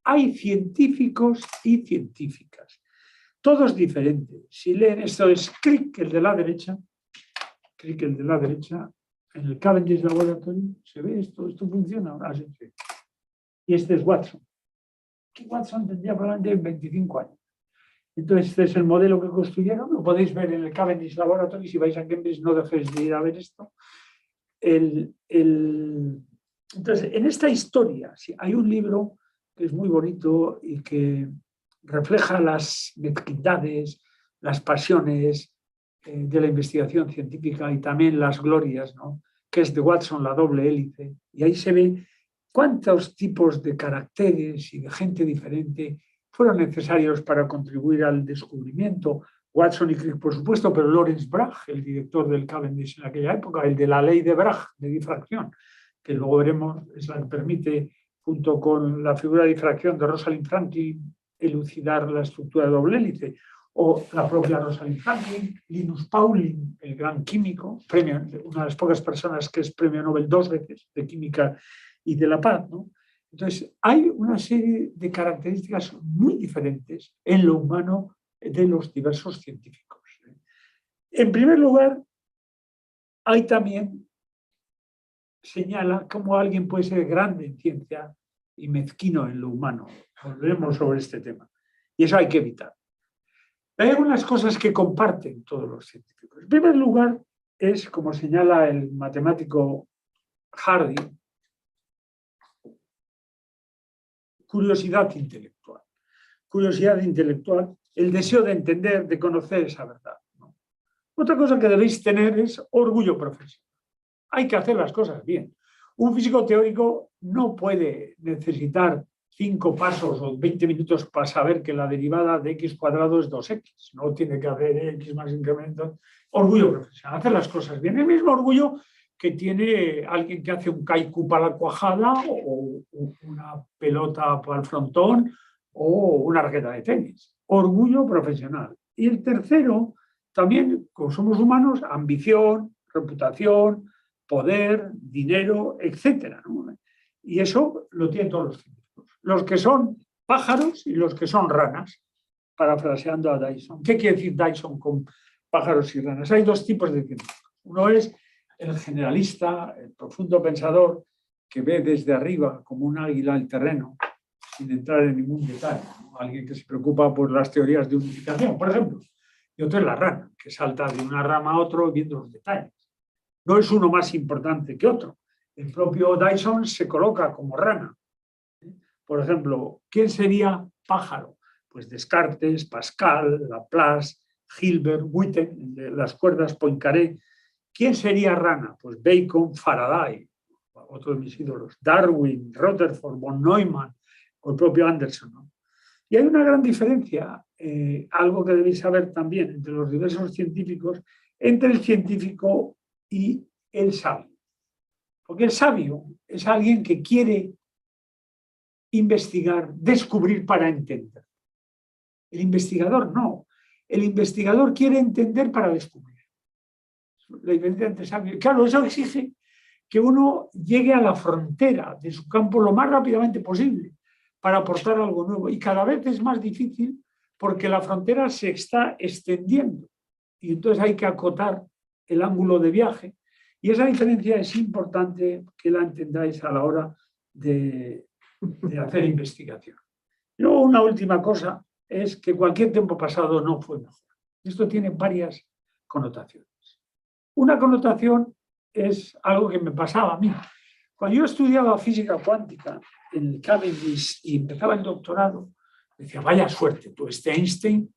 Hay científicos y científicas, todos diferentes. Si leen esto es Crick, el de la derecha, en el Cavendish Laboratory, ¿se ve esto? ¿Esto funciona? Ah, sí. Y este es Watson. Que Watson tendría probablemente 25 años. Entonces, este es el modelo que construyeron. Lo podéis ver en el Cavendish Laboratory. Si vais a Cambridge, no dejéis de ir a ver esto. Entonces, en esta historia, sí, hay un libro que es muy bonito y que refleja las mezquindades, las pasiones de la investigación científica y también las glorias, ¿no? Que es de Watson, la doble hélice. Y ahí se ve cuántos tipos de caracteres y de gente diferente fueron necesarios para contribuir al descubrimiento. Watson y Crick, por supuesto, pero Lawrence Bragg, el director del Cavendish en aquella época, el de la ley de Bragg de difracción, que luego veremos, es la que permite, junto con la figura de difracción de Rosalind Franklin, elucidar la estructura de doble hélice, o la propia Rosalind Franklin, Linus Pauling, el gran químico, premio, una de las pocas personas que es premio Nobel 2 veces de química y de la paz, ¿no? Entonces, hay una serie de características muy diferentes en lo humano de los diversos científicos. En primer lugar, hay también, señala cómo alguien puede ser grande en ciencia y mezquino en lo humano. Volveremos sobre este tema. Y eso hay que evitar. Hay algunas cosas que comparten todos los científicos. En primer lugar, es, como señala el matemático Hardy, curiosidad intelectual. Curiosidad intelectual, el deseo de entender, de conocer esa verdad, ¿no? Otra cosa que debéis tener es orgullo profesional. Hay que hacer las cosas bien. Un físico teórico no puede necesitar 5 pasos o 20 minutos para saber que la derivada de x cuadrado es 2x. No tiene que hacer x más incremento. Orgullo profesional, hacer las cosas bien. El mismo orgullo que tiene alguien que hace un kaiku para la cuajada o una pelota para el frontón o una raqueta de tenis. Orgullo profesional. Y el tercero, también, como somos humanos, ambición, reputación, poder, dinero, etcétera, ¿no? Y eso lo tienen todos los científicos. Los que son pájaros y los que son ranas, parafraseando a Dyson. ¿Qué quiere decir Dyson con pájaros y ranas? Hay 2 tipos de científicos. Uno es el generalista, el profundo pensador, que ve desde arriba como un águila el terreno, sin entrar en ningún detalle, ¿no? Alguien que se preocupa por las teorías de unificación, por ejemplo. Y otro es la rana, que salta de una rama a otro viendo los detalles. No es uno más importante que otro. El propio Dyson se coloca como rana. Por ejemplo, ¿quién sería pájaro? Pues Descartes, Pascal, Laplace, Hilbert, Witten, de las cuerdas Poincaré. ¿Quién sería rana? Pues Bacon, Faraday, otro de mis ídolos, Darwin, Rutherford, von Neumann o el propio Anderson, ¿no? Y hay una gran diferencia, algo que debéis saber también entre los diversos científicos, entre el científico y el sabio. Porque el sabio es alguien que quiere investigar, descubrir para entender. El investigador no. El investigador quiere entender para descubrir. La diferencia entre sabio. Claro, eso exige que uno llegue a la frontera de su campo lo más rápidamente posible para aportar algo nuevo. Y cada vez es más difícil porque la frontera se está extendiendo. Y entonces hay que acotar el ángulo de viaje. Y esa diferencia es importante que la entendáis a la hora de hacer investigación. Y luego una última cosa es que cualquier tiempo pasado no fue mejor. Esto tiene varias connotaciones. una connotación es algo que me pasaba a mí. Cuando yo estudiaba física cuántica en el Cavendish y empezaba el doctorado, decía, vaya suerte, tú, Einstein,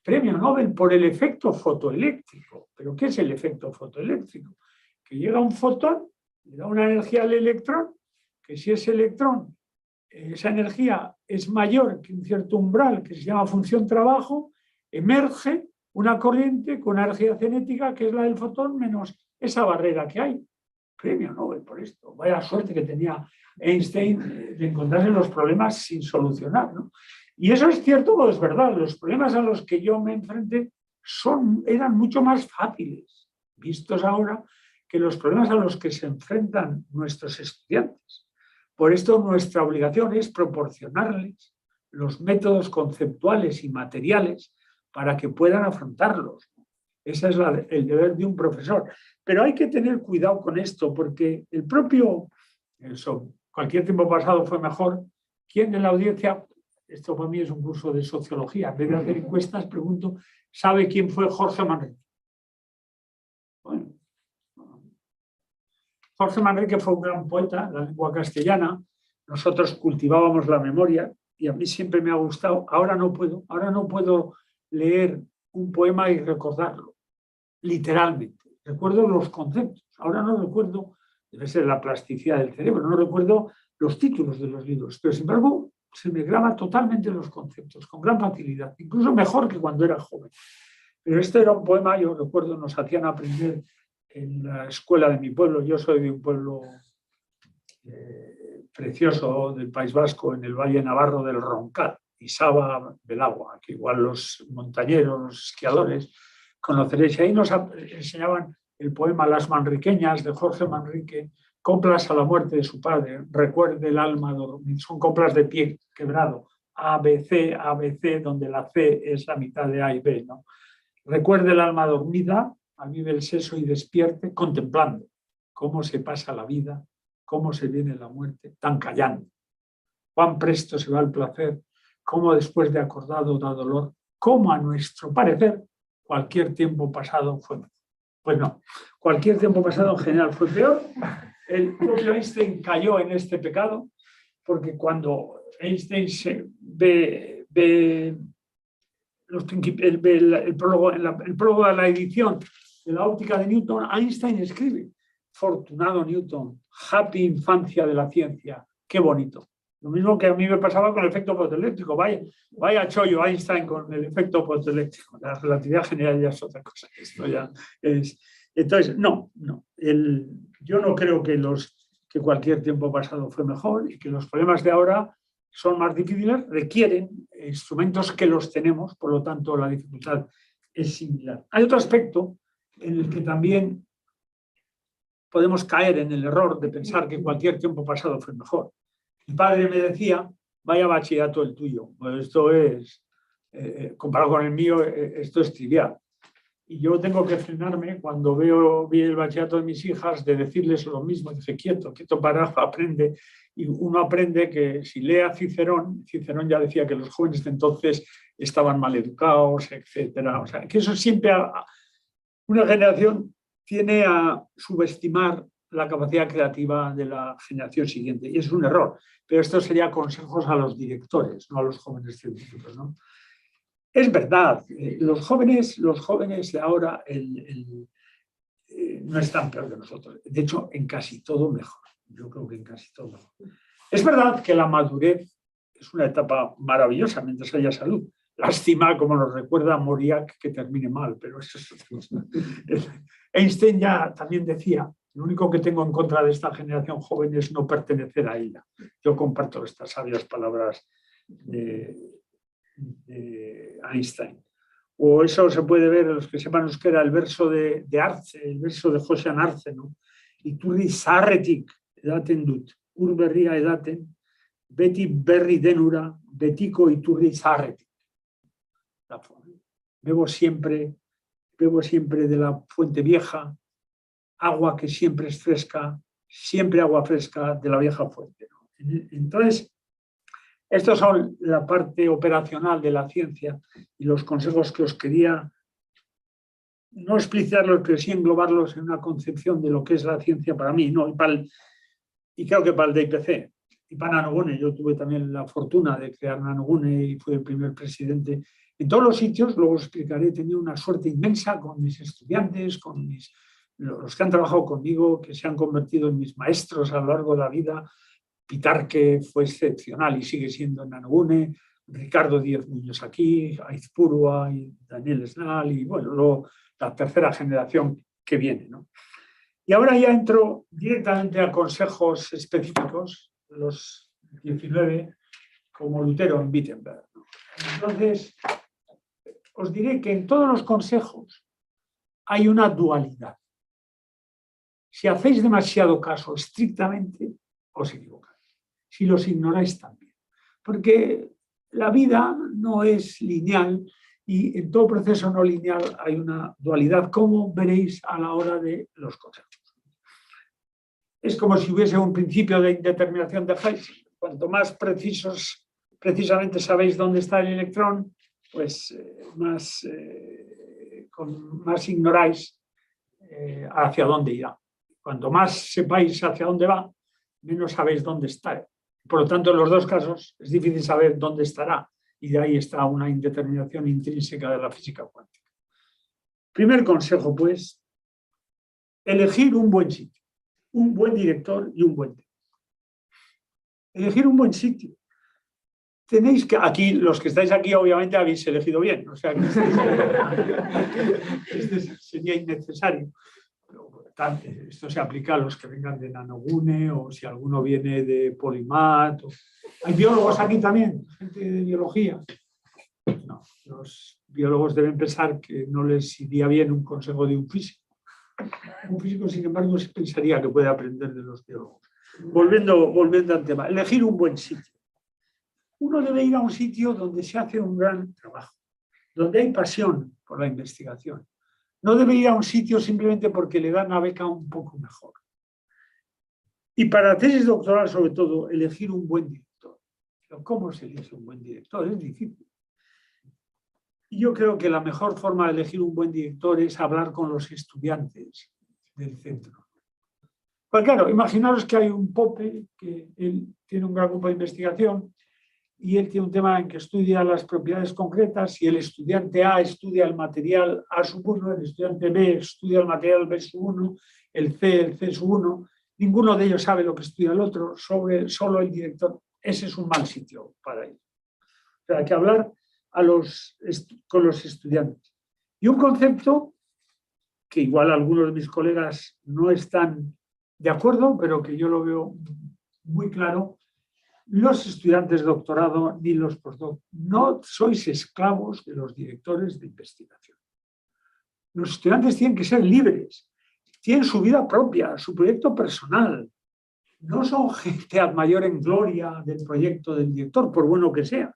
premio Nobel por el efecto fotoeléctrico. ¿Pero qué es el efecto fotoeléctrico? Que llega un fotón, le da una energía al electrón, que si ese electrón, esa energía es mayor que un cierto umbral que se llama función trabajo, emerge una corriente con una energía cinética que es la del fotón menos esa barrera que hay. Premio Nobel por esto. Vaya suerte que tenía Einstein de encontrarse los problemas sin solucionar, ¿no? Y eso es cierto, o es verdad. Los problemas a los que yo me enfrenté eran mucho más fáciles, vistos ahora, que los problemas a los que se enfrentan nuestros estudiantes. Por esto nuestra obligación es proporcionarles los métodos conceptuales y materiales para que puedan afrontarlos. Ese es el deber de un profesor. Pero hay que tener cuidado con esto, porque el propio, cualquier tiempo pasado fue mejor, ¿quién en la audiencia, esto para mí es un curso de sociología, en vez de hacer encuestas, pregunto, ¿sabe quién fue Jorge Manrique? Bueno, Jorge Manrique fue un gran poeta en la lengua castellana, nosotros cultivábamos la memoria y a mí siempre me ha gustado, ahora no puedo leer un poema y recordarlo, literalmente. Recuerdo los conceptos, ahora no recuerdo, debe ser la plasticidad del cerebro, no recuerdo los títulos de los libros, pero sin embargo se me graba totalmente los conceptos, con gran facilidad, incluso mejor que cuando era joven. Pero este era un poema, yo recuerdo, nos hacían aprender en la escuela de mi pueblo, yo soy de un pueblo precioso del País Vasco, en el Valle Navarro del Roncal, Isaba del Agua, que igual los montañeros, los esquiadores, conoceréis. Y ahí nos enseñaban el poema Las Manriqueñas de Jorge Manrique, coplas a la muerte de su padre, recuerde el alma dormida, son coplas de pie quebrado, ABC, ABC, donde la C es la mitad de A y B, ¿no? Recuerde el alma dormida, avive el seso y despierte, contemplando cómo se pasa la vida, cómo se viene la muerte, tan callando. Cuán presto se va el placer, cómo después de acordado da dolor, cómo a nuestro parecer cualquier tiempo pasado fue mejor. Pues no, cualquier tiempo pasado en general fue peor. El propio Einstein cayó en este pecado, porque cuando Einstein ve el prólogo de la edición de la óptica de Newton, Einstein escribe: fortunado Newton, happy infancia de la ciencia, qué bonito. Lo mismo que a mí me pasaba con el efecto fotoeléctrico. Vaya chollo Einstein con el efecto fotoeléctrico. La relatividad general ya es otra cosa. Esto ya es... Entonces, no. Yo no creo que cualquier tiempo pasado fue mejor y que los problemas de ahora son más difíciles, requieren instrumentos que los tenemos, por lo tanto la dificultad es similar. Hay otro aspecto en el que también podemos caer en el error de pensar que cualquier tiempo pasado fue mejor. Mi padre me decía, vaya bachillerato el tuyo. Pues esto es, comparado con el mío, esto es trivial. Y yo tengo que frenarme cuando vi el bachillerato de mis hijas de decirles lo mismo. Dice, quieto para, aprende. Y uno aprende que si lee a Cicerón ya decía que los jóvenes de entonces estaban mal educados, etcétera. O sea, que eso siempre, una generación tiene a subestimar la capacidad creativa de la generación siguiente. Y es un error. Pero esto sería consejos a los directores, no a los jóvenes científicos, ¿no? Es verdad, los jóvenes de ahora no están peor que nosotros. De hecho, en casi todo mejor. Yo creo que en casi todo mejor. Es verdad que la madurez es una etapa maravillosa mientras haya salud. Lástima, como nos recuerda Mauriac, que termine mal, pero eso es otra cosa. Einstein ya también decía, lo único que tengo en contra de esta generación joven es no pertenecer a ella. Yo comparto estas sabias palabras de Einstein. O eso se puede ver en los que sepan euskera, el verso de Arce, el verso de Josian Arce, ¿no? Iturri zarretik edaten dut, ur berria edaten, beti berri denura, betiko iturri zarretik. Bebo siempre de la fuente vieja, agua que siempre es fresca, siempre agua fresca de la vieja fuente, ¿no? Entonces, estos son la parte operacional de la ciencia y los consejos que os quería no explicitarlos, pero sí englobarlos en una concepción de lo que es la ciencia para mí, ¿no? Y creo que para el DIPC y para Nanogune. Yo tuve también la fortuna de crear Nanogune y fui el primer presidente. En todos los sitios, luego os explicaré, he tenido una suerte inmensa con mis estudiantes, con los que han trabajado conmigo, que se han convertido en mis maestros a lo largo de la vida. Pitarque fue excepcional y sigue siendo en Nanogune, Ricardo Díez Muñoz aquí, Aizpurua y Daniel Snal y bueno, luego la tercera generación que viene, ¿no? Y ahora ya entro directamente a consejos específicos, los 19, como Lutero en Wittenberg, ¿no? Entonces, os diré que en todos los consejos hay una dualidad. Si hacéis demasiado caso estrictamente, os equivocáis. Si los ignoráis también. Porque la vida no es lineal y en todo proceso no lineal hay una dualidad, como veréis a la hora de los consejos. Es como si hubiese un principio de indeterminación de Heisenberg. Cuanto más precisamente sabéis dónde está el electrón, pues más ignoráis hacia dónde irá. Cuanto más sepáis hacia dónde va, menos sabéis dónde está. Por lo tanto, en los dos casos es difícil saber dónde estará y de ahí está una indeterminación intrínseca de la física cuántica. Primer consejo, pues, elegir un buen sitio, un buen director y un buen tema. Elegir un buen sitio. Tenéis que, aquí, los que estáis aquí, obviamente habéis elegido bien, o sea que este sería innecesario. Esto se aplica a los que vengan de Nanogune o si alguno viene de Polymath. Hay biólogos aquí también, gente de biología. No, los biólogos deben pensar que no les iría bien un consejo de un físico. Un físico, sin embargo, se pensaría que puede aprender de los biólogos. Volviendo al tema, elegir un buen sitio. Uno debe ir a un sitio donde se hace un gran trabajo, donde hay pasión por la investigación. No debe ir a un sitio simplemente porque le dan una beca un poco mejor. Y para tesis doctoral, sobre todo, elegir un buen director. Pero ¿cómo se elige un buen director? Es difícil. Y yo creo que la mejor forma de elegir un buen director es hablar con los estudiantes del centro. Pues claro, imaginaros que hay un Pope, que él tiene un gran grupo de investigación, y él tiene un tema en que estudia las propiedades concretas y el estudiante A estudia el material A1, el estudiante B estudia el material B1, el C1. Ninguno de ellos sabe lo que estudia el otro, solo el director. Ese es un mal sitio para ello. O sea, hay que hablar con los estudiantes. Y un concepto que igual algunos de mis colegas no están de acuerdo, pero que yo lo veo muy claro. Los estudiantes de doctorado ni los postdoc no sois esclavos de los directores de investigación. Los estudiantes tienen que ser libres, tienen su vida propia, su proyecto personal. No son gente ad mayor en gloria del proyecto del director, por bueno que sea.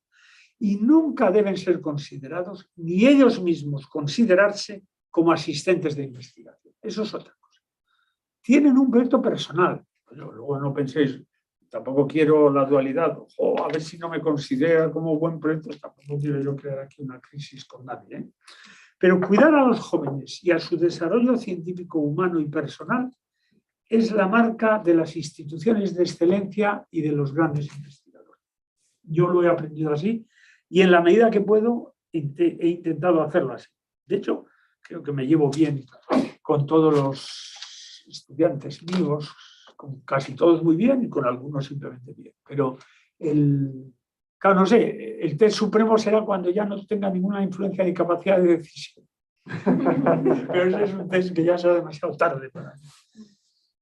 Y nunca deben ser considerados, ni ellos mismos considerarse como asistentes de investigación. Eso es otra cosa. Tienen un proyecto personal. Luego no penséis... Tampoco quiero la dualidad, a ver si no me considera como buen proyecto, tampoco quiero yo crear aquí una crisis con nadie, ¿eh? Pero cuidar a los jóvenes y a su desarrollo científico, humano y personal es la marca de las instituciones de excelencia y de los grandes investigadores. Yo lo he aprendido así y en la medida que puedo he intentado hacerlo así. De hecho, creo que me llevo bien con todos los estudiantes míos, con casi todos muy bien y con algunos simplemente bien. Pero claro, no sé, el test supremo será cuando ya no tenga ninguna influencia ni capacidad de decisión. Pero ese es un test que ya será demasiado tarde para mí.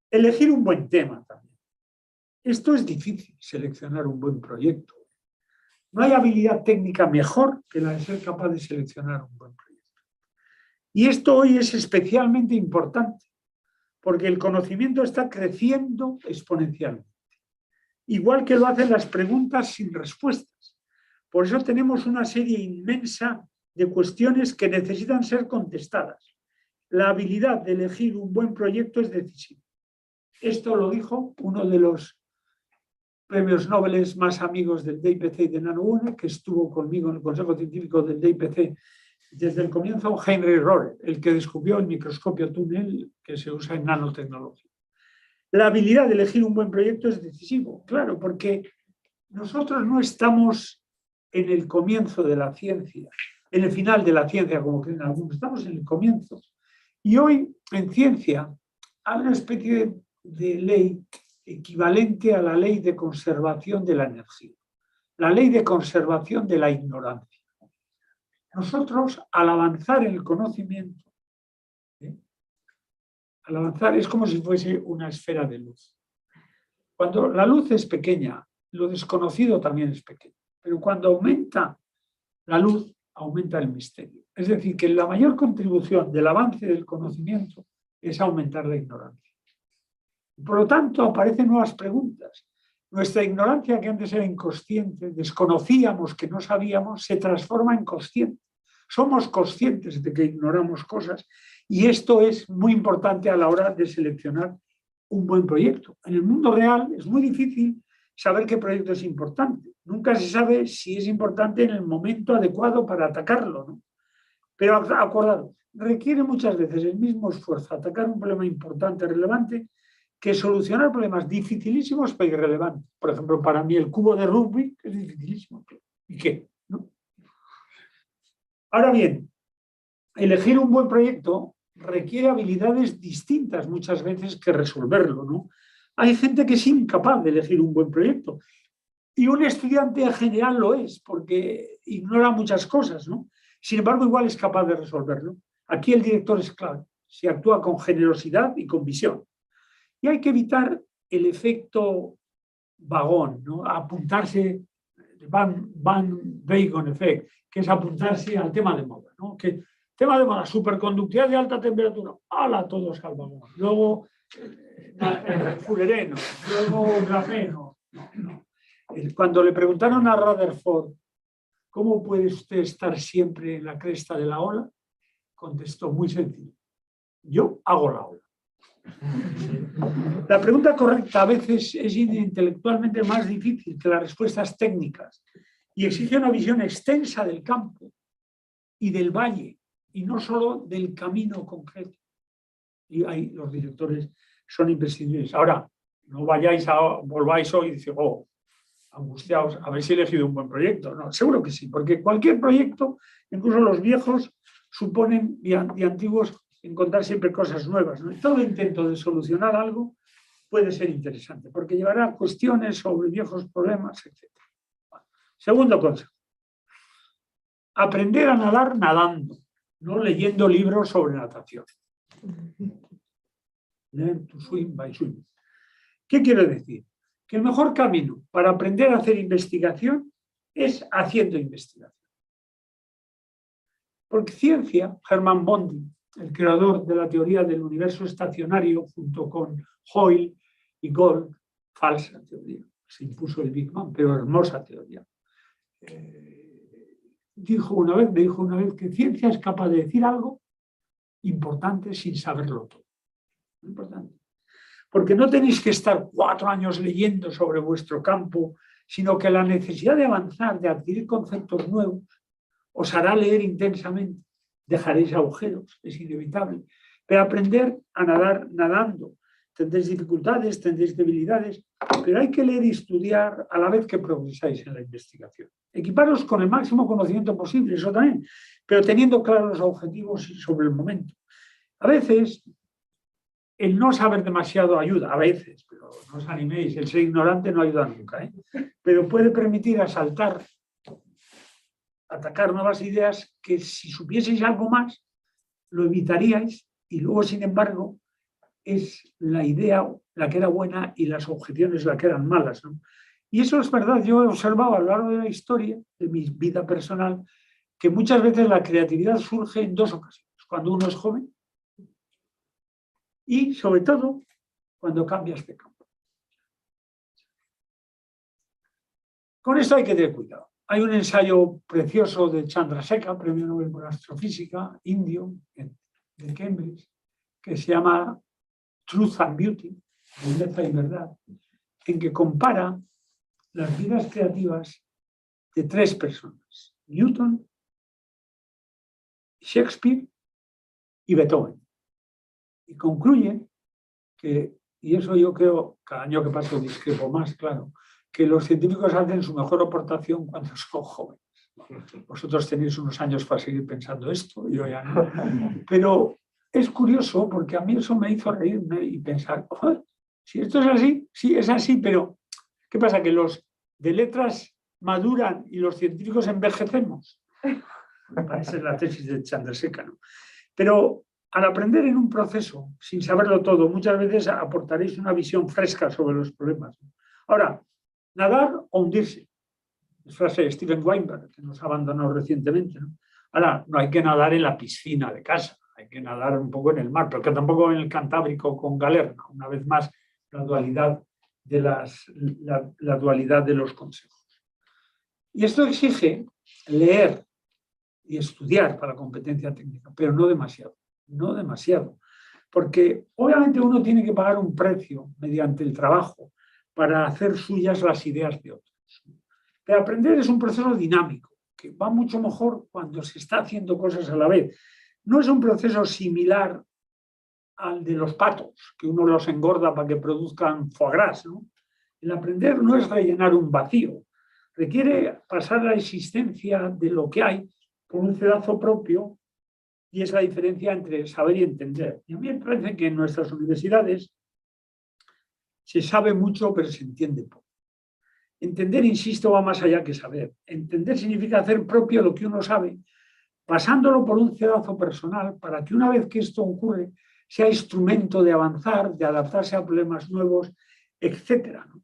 Elegir un buen tema también. Esto es difícil, seleccionar un buen proyecto. No hay habilidad técnica mejor que la de ser capaz de seleccionar un buen proyecto. Y esto hoy es especialmente importante, porque el conocimiento está creciendo exponencialmente. Igual que lo hacen las preguntas sin respuestas. Por eso tenemos una serie inmensa de cuestiones que necesitan ser contestadas. La habilidad de elegir un buen proyecto es decisiva. Esto lo dijo uno de los premios Nobel más amigos del DIPC y de Nanogune, que estuvo conmigo en el Consejo Científico del DIPC desde el comienzo Heinrich Rohrer, el que descubrió el microscopio túnel que se usa en nanotecnología. La habilidad de elegir un buen proyecto es decisivo, claro, porque nosotros no estamos en el comienzo de la ciencia, en el final de la ciencia, como creen algunos, estamos en el comienzo. Y hoy, en ciencia, hay una especie de ley equivalente a la ley de conservación de la energía, la ley de conservación de la ignorancia. Nosotros, al avanzar en el conocimiento, al avanzar es como si fuese una esfera de luz. Cuando la luz es pequeña, lo desconocido también es pequeño, pero cuando aumenta la luz, aumenta el misterio. Es decir, que la mayor contribución del avance del conocimiento es aumentar la ignorancia. Por lo tanto, aparecen nuevas preguntas. Nuestra ignorancia, que antes era inconsciente, desconocíamos que no sabíamos, se transforma en consciente. Somos conscientes de que ignoramos cosas y esto es muy importante a la hora de seleccionar un buen proyecto. En el mundo real es muy difícil saber qué proyecto es importante. Nunca se sabe si es importante en el momento adecuado para atacarlo, ¿no? Pero acordado, requiere muchas veces el mismo esfuerzo atacar un problema importante, relevante, que solucionar problemas dificilísimos pero irrelevantes. Por ejemplo, para mí el cubo de Rubik es dificilísimo. ¿Y qué? ¿No? Ahora bien, elegir un buen proyecto requiere habilidades distintas muchas veces que resolverlo, ¿no? Hay gente que es incapaz de elegir un buen proyecto y un estudiante en general lo es porque ignora muchas cosas, ¿no? Sin embargo, igual es capaz de resolverlo. Aquí el director es clave, se actúa con generosidad y con visión. Y hay que evitar el efecto vagón, ¿no? Apuntarse, Van Weyden effect, que es apuntarse al tema de moda, ¿no? Que tema de moda, superconductividad de alta temperatura, ¡hala! Todos al vagón. Luego, fullereno, luego grafeno. No. Cuando le preguntaron a Rutherford ¿cómo puede usted estar siempre en la cresta de la ola? Contestó muy sencillo, yo hago la ola. La pregunta correcta a veces es intelectualmente más difícil que las respuestas técnicas y exige una visión extensa del campo y del valle y no solo del camino concreto. Y ahí los directores son imprescindibles. Ahora, no volváis hoy y decís, angustiados, habéis elegido un buen proyecto. No, seguro que sí, porque cualquier proyecto, incluso los viejos, suponen y antiguos encontrar siempre cosas nuevas, ¿no? Y todo intento de solucionar algo puede ser interesante, porque llevará a cuestiones sobre viejos problemas, etc. Bueno, segundo consejo. Aprender a nadar nadando, no leyendo libros sobre natación. Learn to swim by swimming. ¿Qué quiero decir? Que el mejor camino para aprender a hacer investigación es haciendo investigación. Porque ciencia, Hermann Bondi, el creador de la teoría del universo estacionario, junto con Hoyle y Gold, falsa teoría, se impuso el Big Bang, pero hermosa teoría, me dijo una vez que ciencia es capaz de decir algo importante sin saberlo todo. Importante. Porque no tenéis que estar 4 años leyendo sobre vuestro campo, sino que la necesidad de avanzar, de adquirir conceptos nuevos, os hará leer intensamente. Dejaréis agujeros, es inevitable. Pero aprender a nadar nadando. Tendréis dificultades, tendréis debilidades, pero hay que leer y estudiar a la vez que progresáis en la investigación. Equiparos con el máximo conocimiento posible, eso también, pero teniendo claros los objetivos sobre el momento. A veces, el no saber demasiado ayuda, a veces, pero no os animéis, el ser ignorante no ayuda nunca, ¿eh? Pero puede permitir atacar nuevas ideas que si supieseis algo más, lo evitaríais y luego, sin embargo, es la idea la que era buena y las objeciones la que eran malas, ¿no? Y eso es verdad, yo he observado a lo largo de la historia, de mi vida personal, que muchas veces la creatividad surge en 2 ocasiones, cuando uno es joven y, sobre todo, cuando cambias de campo. Con esto hay que tener cuidado. Hay un ensayo precioso de Chandrasekhar, premio Nobel por Astrofísica, indio, de Cambridge, que se llama Truth and Beauty, belleza y verdad, en que compara las vidas creativas de 3 personas, Newton, Shakespeare y Beethoven. Y concluye que, y eso yo creo, cada año que paso discrepo más, claro, que los científicos hacen su mejor aportación cuando son jóvenes. Vosotros tenéis unos años para seguir pensando esto, yo ya no. Pero es curioso porque a mí eso me hizo reírme y pensar, si esto es así, sí es así, pero ¿qué pasa? ¿Que los de letras maduran y los científicos envejecemos? Esa es la tesis de Chandrasekhar, ¿no? Pero al aprender en un proceso, sin saberlo todo, muchas veces aportaréis una visión fresca sobre los problemas. Ahora, nadar o hundirse. Es frase de Steven Weinberg, que nos abandonó recientemente, ¿no? Ahora, no hay que nadar en la piscina de casa, hay que nadar un poco en el mar, pero que tampoco en el Cantábrico con Galerna. Una vez más, la dualidad la dualidad de los consejos. Y esto exige leer y estudiar para la competencia técnica, pero no demasiado, no demasiado. Porque obviamente uno tiene que pagar un precio mediante el trabajo para hacer suyas las ideas de otros. Pero aprender es un proceso dinámico, que va mucho mejor cuando se está haciendo cosas a la vez. No es un proceso similar al de los patos, que uno los engorda para que produzcan foie gras, ¿no? El aprender no es rellenar un vacío, requiere pasar la existencia de lo que hay por un cedazo propio, y es la diferencia entre saber y entender. Y a mí me parece que en nuestras universidades se sabe mucho, pero se entiende poco. Entender, insisto, va más allá que saber. Entender significa hacer propio lo que uno sabe, pasándolo por un cedazo personal, para que una vez que esto ocurre, sea instrumento de avanzar, de adaptarse a problemas nuevos, etc., ¿no?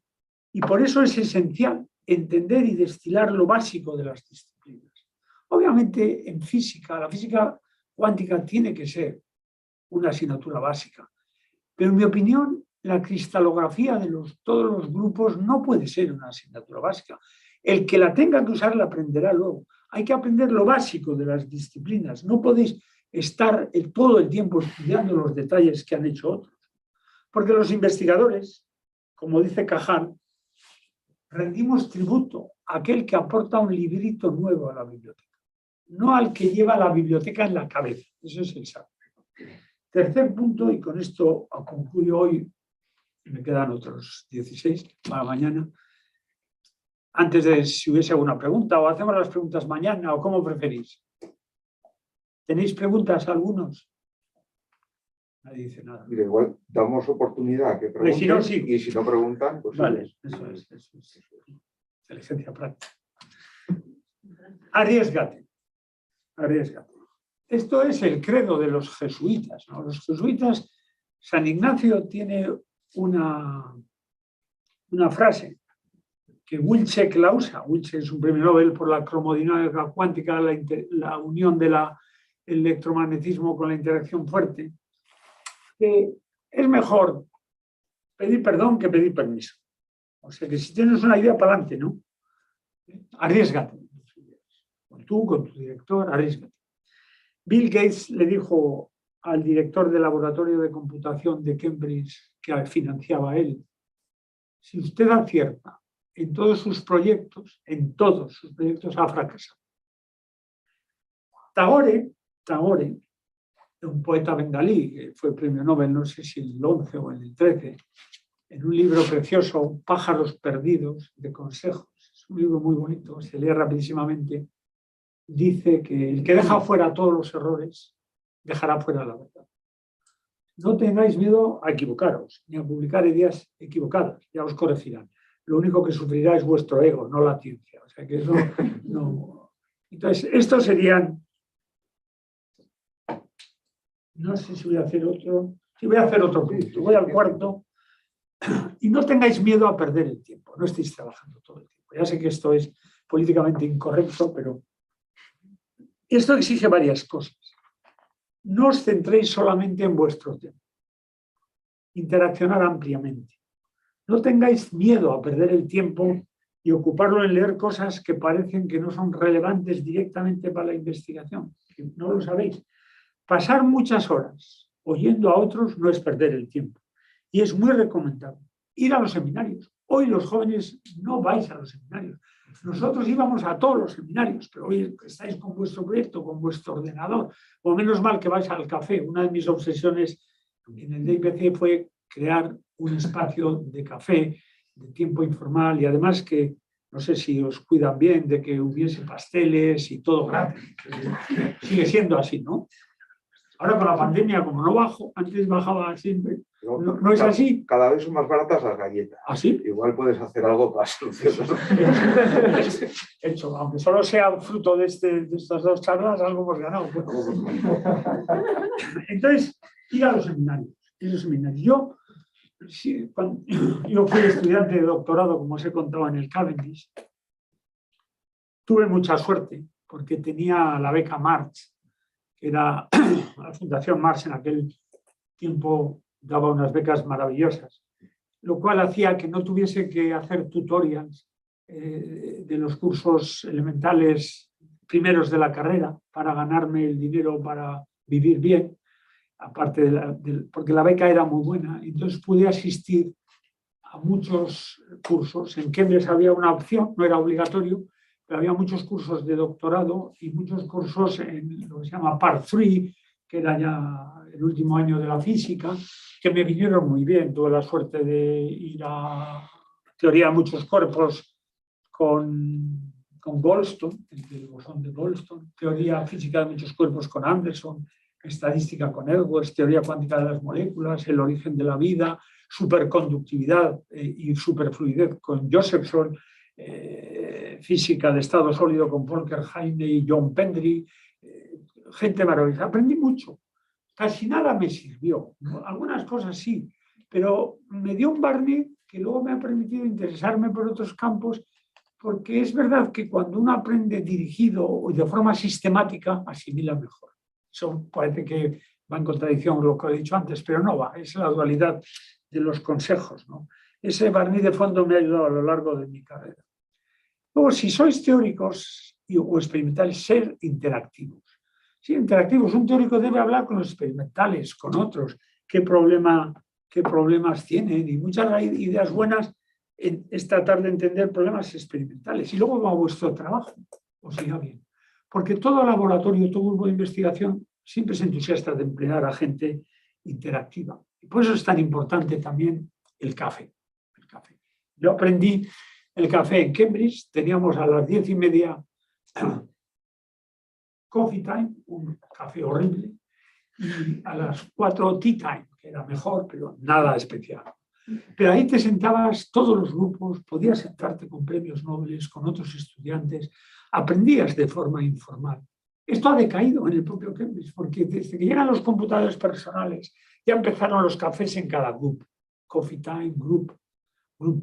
Y por eso es esencial entender y destilar lo básico de las disciplinas. Obviamente, en física, la física cuántica tiene que ser una asignatura básica, pero en mi opinión, la cristalografía de todos los grupos no puede ser una asignatura básica. El que la tenga que usar la aprenderá luego. Hay que aprender lo básico de las disciplinas. No podéis estar todo el tiempo estudiando los detalles que han hecho otros. Porque los investigadores, como dice Cajal, rendimos tributo a aquel que aporta un librito nuevo a la biblioteca, no al que lleva la biblioteca en la cabeza. Eso es el sabio. Tercer punto, y con esto concluyo hoy, me quedan otros 16 para mañana. Antes de si hubiese alguna pregunta, o hacemos las preguntas mañana, o como preferís. ¿Tenéis preguntas algunos? Nadie dice nada. Mira, igual damos oportunidad a que pregunten, si no, sí. Y si no preguntan, pues vale, sí. eso es. Inteligencia práctica. Arriésgate. Esto es el credo de los jesuitas, ¿no? Los jesuitas, San Ignacio tiene una frase que Wilczek la usa. Wilczek es un premio Nobel por la cromodinámica cuántica, la unión del electromagnetismo con la interacción fuerte, que es mejor pedir perdón que pedir permiso. O sea que si tienes una idea, para adelante, ¿no? Arriésgate. Con tu director, arriésgate. Bill Gates le dijo al director del laboratorio de computación de Cambridge, que financiaba él, si usted acierta en todos sus proyectos, ha fracasado. Tagore, un poeta bengalí, que fue premio Nobel, no sé si en el 11 o en el 13, en un libro precioso, Pájaros perdidos, de consejos, es un libro muy bonito, se lee rapidísimamente, dice que el que deja fuera todos los errores, dejará fuera la verdad. No tengáis miedo a equivocaros, ni a publicar ideas equivocadas, ya os corregirán. Lo único que sufrirá es vuestro ego, no la ciencia. O sea que eso no. Entonces, estos serían. No sé si voy a hacer otro. Sí, voy a hacer otro punto. Voy al cuarto. Y no tengáis miedo a perder el tiempo. No estéis trabajando todo el tiempo. Ya sé que esto es políticamente incorrecto, pero esto exige varias cosas. No os centréis solamente en vuestro tema. Interaccionar ampliamente. No tengáis miedo a perder el tiempo y ocuparlo en leer cosas que parecen que no son relevantes directamente para la investigación, que no lo sabéis. Pasar muchas horas oyendo a otros no es perder el tiempo y es muy recomendable. ir a los seminarios. Hoy los jóvenes no vais a los seminarios. Nosotros íbamos a todos los seminarios, pero hoy estáis con vuestro proyecto, con vuestro ordenador, o menos mal que vais al café. Una de mis obsesiones en el DIPC fue crear un espacio de café, de tiempo informal, y además que, no sé si os cuidan bien de que hubiese pasteles y todo gratis. Sigue siendo así, ¿no? Ahora con la pandemia, como no bajo, antes bajaba siempre. ¿No es así? Cada vez son más baratas las galletas. ¿Así? Igual puedes hacer algo para solucionarlo. Hecho, aunque solo sea fruto de estas dos charlas, algo hemos ganado. Entonces, ir a los seminarios. Yo fui estudiante de doctorado, como os he contado, en el Cavendish. Tuve mucha suerte porque tenía la beca March, que era la Fundación March en aquel tiempo daba unas becas maravillosas, lo cual hacía que no tuviese que hacer tutorials de los cursos elementales primeros de la carrera para ganarme el dinero para vivir bien, aparte porque la beca era muy buena. Entonces pude asistir a muchos cursos. En Cambridge había una opción, no era obligatorio, pero había muchos cursos de doctorado y muchos cursos en lo que se llama Part 3, que era ya el último año de la física, que me vinieron muy bien. Tuve la suerte de ir a teoría de muchos cuerpos con Goldstone, el bosón de Goldstone, teoría física de muchos cuerpos con Anderson, estadística con Edwards, teoría cuántica de las moléculas, el origen de la vida, superconductividad y superfluidez con Josephson, física de estado sólido con Volker Heine y John Pendry, gente maravillosa. Aprendí mucho. Casi nada me sirvió. Algunas cosas sí, pero me dio un barniz que luego me ha permitido interesarme por otros campos, porque es verdad que cuando uno aprende dirigido o de forma sistemática, asimila mejor. Eso parece que va en contradicción con lo que he dicho antes, pero no va. Es la dualidad de los consejos, ¿no? Ese barniz de fondo me ha ayudado a lo largo de mi carrera. Luego, si sois teóricos o experimentales, ser interactivos. Sí, interactivos. Un teórico debe hablar con los experimentales, con otros, qué problemas tienen, y muchas ideas buenas es tratar de entender problemas experimentales. Y luego va a vuestro trabajo, os irá bien. Porque todo laboratorio, todo grupo de investigación siempre se entusiasta de emplear a gente interactiva. Y por eso es tan importante también el café. Yo aprendí el café en Cambridge, teníamos a las 10:30 coffee time, un café horrible, y a las 4 tea time, que era mejor, pero nada especial. Pero ahí te sentabas, todos los grupos, podías sentarte con premios Nobel, con otros estudiantes, aprendías de forma informal. Esto ha decaído en el propio Cambridge, porque desde que llegan los computadores personales, ya empezaron los cafés en cada grupo, coffee time, group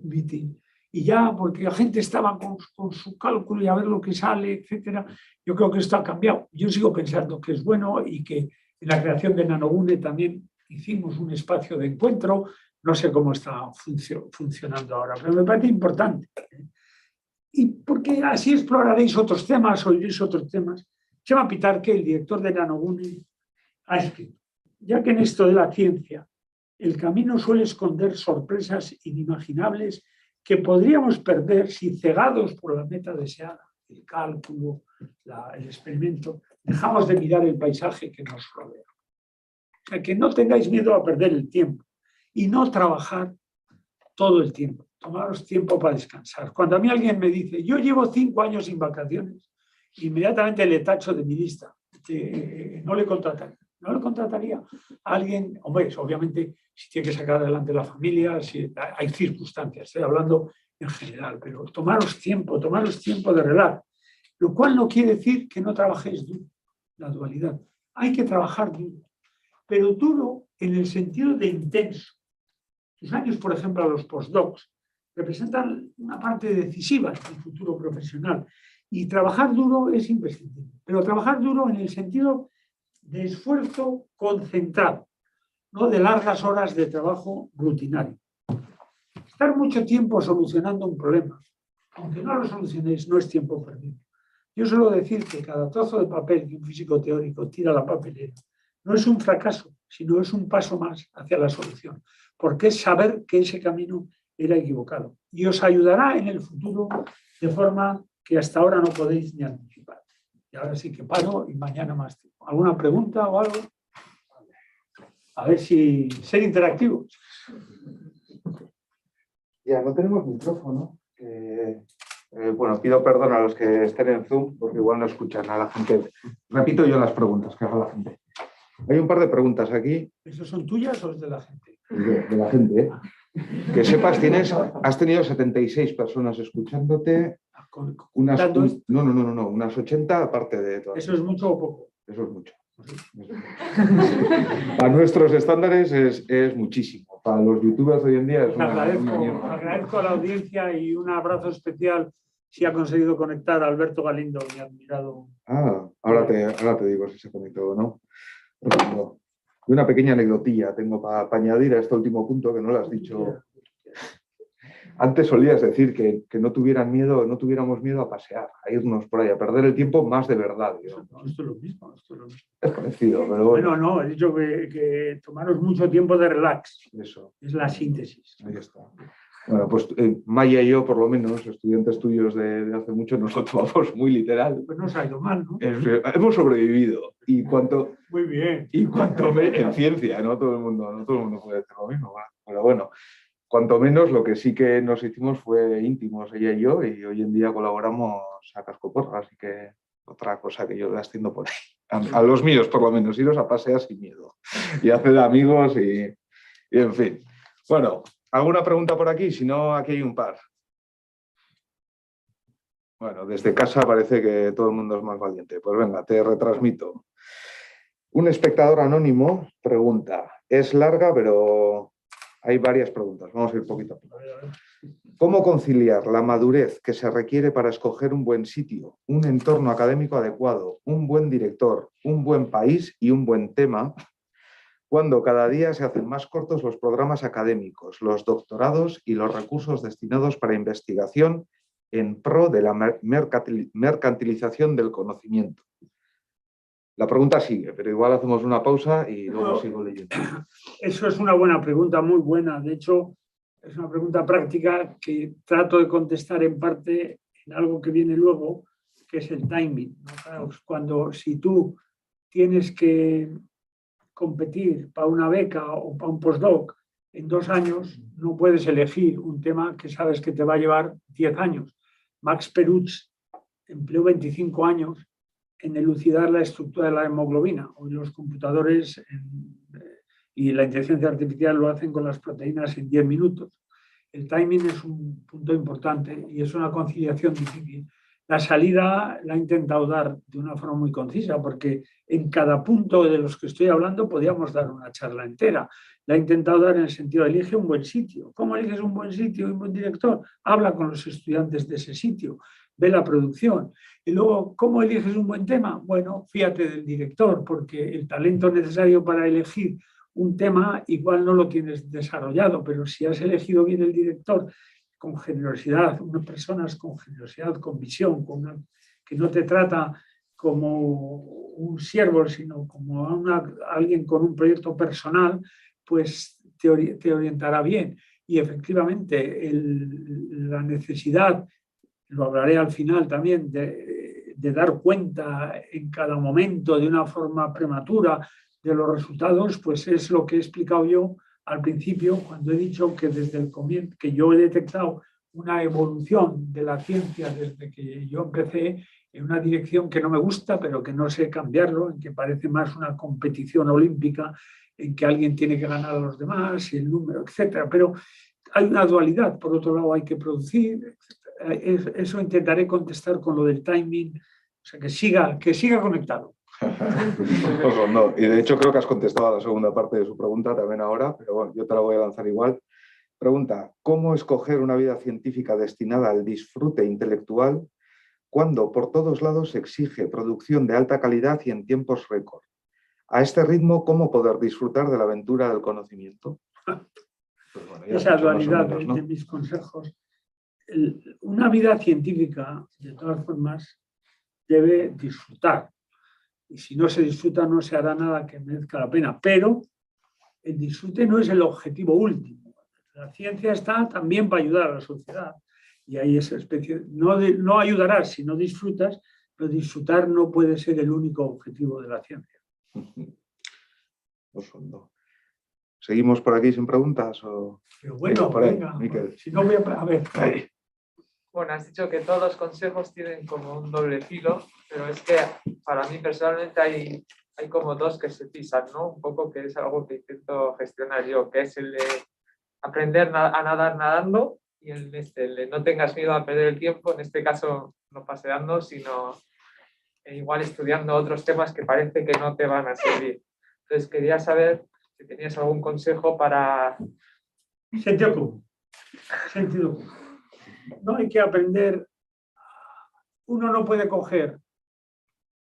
meeting, y ya porque la gente estaba con su cálculo y a ver lo que sale, etcétera. Yo creo que esto ha cambiado. Yo sigo pensando que es bueno y que en la creación de Nanogune también hicimos un espacio de encuentro. No sé cómo está funcionando ahora, pero me parece importante. Y porque así exploraréis otros temas, oiréis otros temas. Chema Pitarque, el director de Nanogune, ha escrito: ya que en esto de la ciencia el camino suele esconder sorpresas inimaginables que podríamos perder si, cegados por la meta deseada, el cálculo, el experimento, dejamos de mirar el paisaje que nos rodea. O sea, que no tengáis miedo a perder el tiempo y no trabajar todo el tiempo. Tomaros tiempo para descansar. Cuando a mí alguien me dice, yo llevo 5 años sin vacaciones, inmediatamente le tacho de mi lista. No le contrataría a alguien, hombre, obviamente, si tiene que sacar adelante la familia, si hay circunstancias, estoy hablando en general, pero tomaros tiempo de relax, lo cual no quiere decir que no trabajéis duro, la dualidad. Hay que trabajar duro, pero duro en el sentido de intenso. Tus años, por ejemplo, a los postdocs, representan una parte decisiva en tu futuro profesional, y trabajar duro es imprescindible, pero trabajar duro en el sentido de esfuerzo concentrado, no de largas horas de trabajo rutinario. Estar mucho tiempo solucionando un problema, aunque no lo solucionéis, no es tiempo perdido. Yo suelo decir que cada trozo de papel que un físico teórico tira a la papelera no es un fracaso, sino es un paso más hacia la solución, porque es saber que ese camino era equivocado. Y os ayudará en el futuro de forma que hasta ahora no podéis ni anticipar. Y ahora sí que paro y mañana más tiempo. ¿Alguna pregunta o algo? A ver si ser interactivos. Ya, no tenemos micrófono. Bueno, pido perdón a los que estén en Zoom porque igual no escuchan a la gente. Repito yo las preguntas que haga la gente. Hay un par de preguntas aquí. ¿Esos son tuyas o es de la gente? De la gente, ¿eh? Que sepas, has tenido 76 personas escuchándote. Unas 80 aparte de todas. ¿Eso es mucho o poco? Eso es mucho. A nuestros estándares es muchísimo. Para los youtubers hoy en día es una agradezco a la audiencia y un abrazo especial si ha conseguido conectar a Alberto Galindo, mi admirado. Ahora te digo si se conectó o no. Y una pequeña anecdotilla tengo para añadir a este último punto que no lo has dicho. Antes solías decir que no tuviéramos miedo a pasear, a irnos por ahí, a perder el tiempo más de verdad. Esto es lo mismo. Es parecido, pero bueno. Bueno, no, he dicho que tomaros mucho tiempo de relax. Eso. Es la síntesis. Ahí está. Bueno, pues Maya y yo, por lo menos, estudiantes tuyos de hace mucho, nos lo tomamos muy literal. Pues no os ha ido mal, ¿no? Hemos sobrevivido. Muy bien. En ciencia, no todo el mundo puede hacer lo mismo. Pero bueno. Cuanto menos, lo que sí que nos hicimos fue íntimos, ella y yo, y hoy en día colaboramos a cascoporra, así que otra cosa que yo voy haciendo por ahí. A los míos, por lo menos, iros a pasear sin miedo y hacer amigos y en fin. Bueno, ¿alguna pregunta por aquí? Si no, aquí hay un par. Bueno, desde casa parece que todo el mundo es más valiente. Pues venga, te retransmito. Un espectador anónimo pregunta, es larga, pero... Hay varias preguntas, vamos a ir poquito a poco. ¿Cómo conciliar la madurez que se requiere para escoger un buen sitio, un entorno académico adecuado, un buen director, un buen país y un buen tema, cuando cada día se hacen más cortos los programas académicos, los doctorados y los recursos destinados para investigación en pro de la mercantilización del conocimiento? La pregunta sigue, pero igual hacemos una pausa y luego sigo leyendo. Eso es una buena pregunta, muy buena. De hecho, es una pregunta práctica que trato de contestar en parte en algo que viene luego, que es el timing, ¿no? Si tú tienes que competir para una beca o para un postdoc en 2 años, no puedes elegir un tema que sabes que te va a llevar 10 años. Max Perutz empleó 25 años en elucidar la estructura de la hemoglobina. Hoy los computadores y la inteligencia artificial lo hacen con las proteínas en 10 minutos. El timing es un punto importante y es una conciliación difícil. La salida la he intentado dar de una forma muy concisa, porque en cada punto de los que estoy hablando podríamos dar una charla entera. La he intentado dar en el sentido de elige un buen sitio. ¿Cómo eliges un buen sitio y un buen director? Habla con los estudiantes de ese sitio, ve la producción. Y luego, ¿cómo eliges un buen tema? Bueno, fíjate del director, porque el talento necesario para elegir un tema igual no lo tienes desarrollado, pero si has elegido bien el director con generosidad, unas personas con generosidad, con visión, que no te trata como un siervo, sino como alguien con un proyecto personal, pues te orientará bien. Y efectivamente, la necesidad, lo hablaré al final también, de dar cuenta en cada momento de una forma prematura de los resultados, pues es lo que he explicado yo al principio, cuando he dicho que desde el comienzo, que yo he detectado una evolución de la ciencia desde que yo empecé en una dirección que no me gusta, pero que no sé cambiarlo, en que parece más una competición olímpica, en que alguien tiene que ganar a los demás, y el número, etcétera. Pero hay una dualidad, por otro lado hay que producir, eso intentaré contestar con lo del timing, o sea, que siga conectado. Pues no. Y de hecho creo que has contestado a la segunda parte de su pregunta también ahora, pero bueno, yo te la voy a lanzar igual. Pregunta, ¿cómo escoger una vida científica destinada al disfrute intelectual cuando por todos lados se exige producción de alta calidad y en tiempos récord? A este ritmo, ¿cómo poder disfrutar de la aventura del conocimiento? Pues bueno, esa dualidad de mis consejos. Una vida científica, de todas formas, debe disfrutar. Y si no se disfruta, no se hará nada que merezca la pena. Pero el disfrute no es el objetivo último. La ciencia está también para ayudar a la sociedad. Y hay esa especie, no ayudarás si no disfrutas, pero disfrutar no puede ser el único objetivo de la ciencia. ¿Seguimos por aquí sin preguntas? O... Pero bueno, por ahí, venga, Miquel. si no voy a ver. Ahí. Bueno, has dicho que todos los consejos tienen como un doble filo, pero es que para mí personalmente hay como dos que se pisan, ¿no? Un poco que es algo que intento gestionar yo, que es el de aprender a nadar nadando y el de no tengas miedo a perder el tiempo, en este caso no paseando, sino igual estudiando otros temas que parece que no te van a servir. Entonces quería saber si tenías algún consejo para... Sentido común. Sentido común. No hay que aprender, uno no puede coger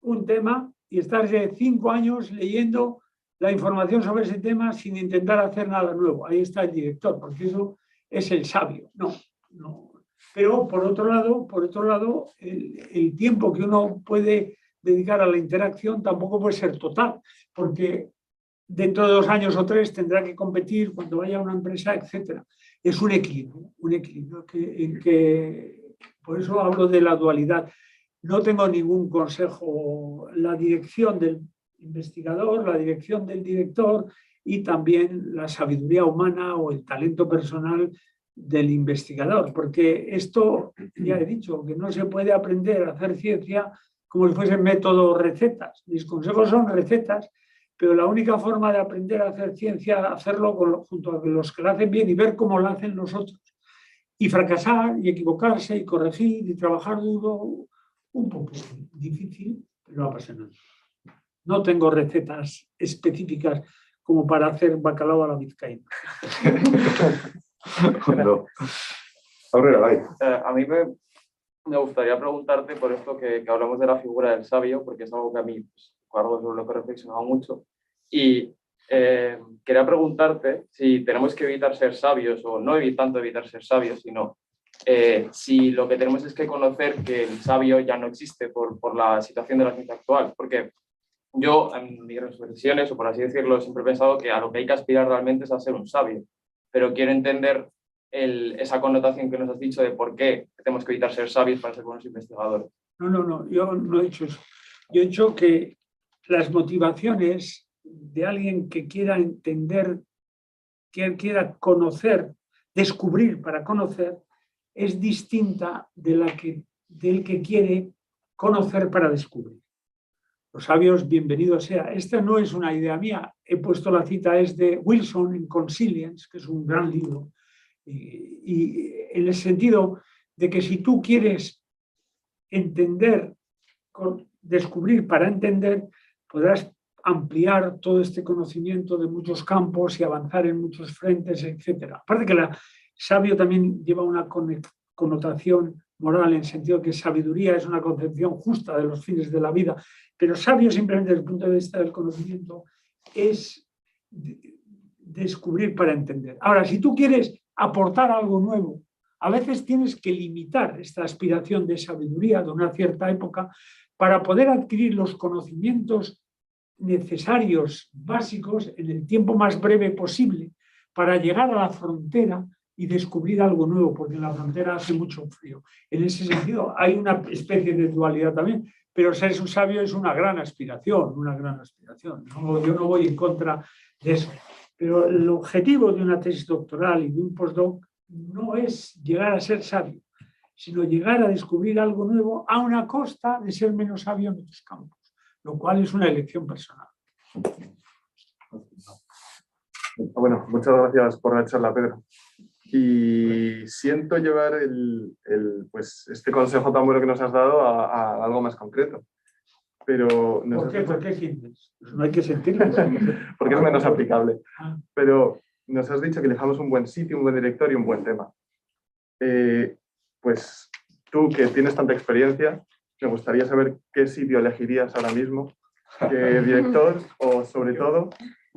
un tema y estar 5 años leyendo la información sobre ese tema sin intentar hacer nada nuevo. Ahí está el director, porque eso es el sabio. No. Pero por otro lado, el tiempo que uno puede dedicar a la interacción tampoco puede ser total, porque dentro de 2 años o 3 tendrá que competir cuando vaya a una empresa, etcétera. Es un equilibrio en que por eso hablo de la dualidad. No tengo ningún consejo. La dirección del investigador, la dirección del director y también la sabiduría humana o el talento personal del investigador, porque esto, ya he dicho, que no se puede aprender a hacer ciencia como si fuesen métodos recetas. Mis consejos son recetas, pero la única forma de aprender a hacer ciencia, hacerlo junto a los que lo hacen bien y ver cómo lo hacen los otros. Y fracasar y equivocarse y corregir y trabajar duro, un poco difícil, pero no pasa nada. No tengo recetas específicas como para hacer bacalao a la vizcaína. No. Aurora, ahí. A mí me gustaría preguntarte por esto que hablamos de la figura del sabio, porque es algo que a mí, pues, algo sobre lo que he reflexionado mucho. Y quería preguntarte si tenemos que evitar ser sabios, o no tanto evitar ser sabios, sino si lo que tenemos es que conocer que el sabio ya no existe por la situación de la ciencia actual. Porque yo, en mis reflexiones, o por así decirlo, siempre he pensado que a lo que hay que aspirar realmente es a ser un sabio. Pero quiero entender esa connotación que nos has dicho de por qué tenemos que evitar ser sabios para ser buenos investigadores. No, yo no he dicho eso. Yo he dicho que las motivaciones de alguien que quiera entender, que quiera conocer, descubrir para conocer, es distinta del que quiere conocer para descubrir. Los sabios, bienvenido sea. Esta no es una idea mía. He puesto la cita, es de Wilson en Consilience, que es un gran libro. Y en el sentido de que si tú quieres entender, descubrir para entender, podrás ampliar todo este conocimiento de muchos campos y avanzar en muchos frentes, etc. Aparte que la sabio también lleva una connotación moral, en el sentido que sabiduría es una concepción justa de los fines de la vida, pero sabio simplemente desde el punto de vista del conocimiento es descubrir para entender. Ahora, si tú quieres aportar algo nuevo, a veces tienes que limitar esta aspiración de sabiduría de una cierta época para poder adquirir los conocimientos necesarios, básicos, en el tiempo más breve posible, para llegar a la frontera y descubrir algo nuevo, porque en la frontera hace mucho frío. En ese sentido, hay una especie de dualidad también, pero ser un sabio es una gran aspiración, una gran aspiración. No, yo no voy en contra de eso. Pero el objetivo de una tesis doctoral y de un postdoc no es llegar a ser sabio, sino llegar a descubrir algo nuevo a una costa de ser menos sabio en otros campos, lo cual es una elección personal. Bueno, muchas gracias por la charla, Pedro. Y siento llevar pues, este consejo tan bueno que nos has dado a algo más concreto. Pero ¿Por qué sientes? Pues no hay que sentirlo. porque es menos aplicable. Ah. Pero nos has dicho que elijamos un buen sitio, un buen director y un buen tema. Pues tú, que tienes tanta experiencia, me gustaría saber qué sitio elegirías ahora mismo, qué director, o sobre todo,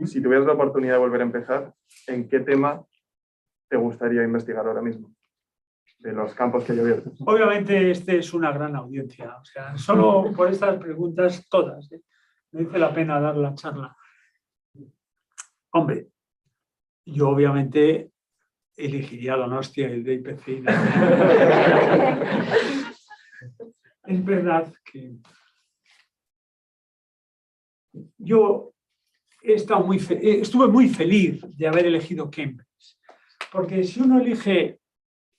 si tuvieras la oportunidad de volver a empezar, ¿en qué tema te gustaría investigar ahora mismo? De los campos que hay abiertos. Obviamente este es una gran audiencia, o sea, solo por estas preguntas todas, merece la pena dar la charla. Hombre, yo obviamente elegiría Donostia y el DIPC. Es verdad que yo estuve muy feliz de haber elegido Cambridge, porque si uno elige,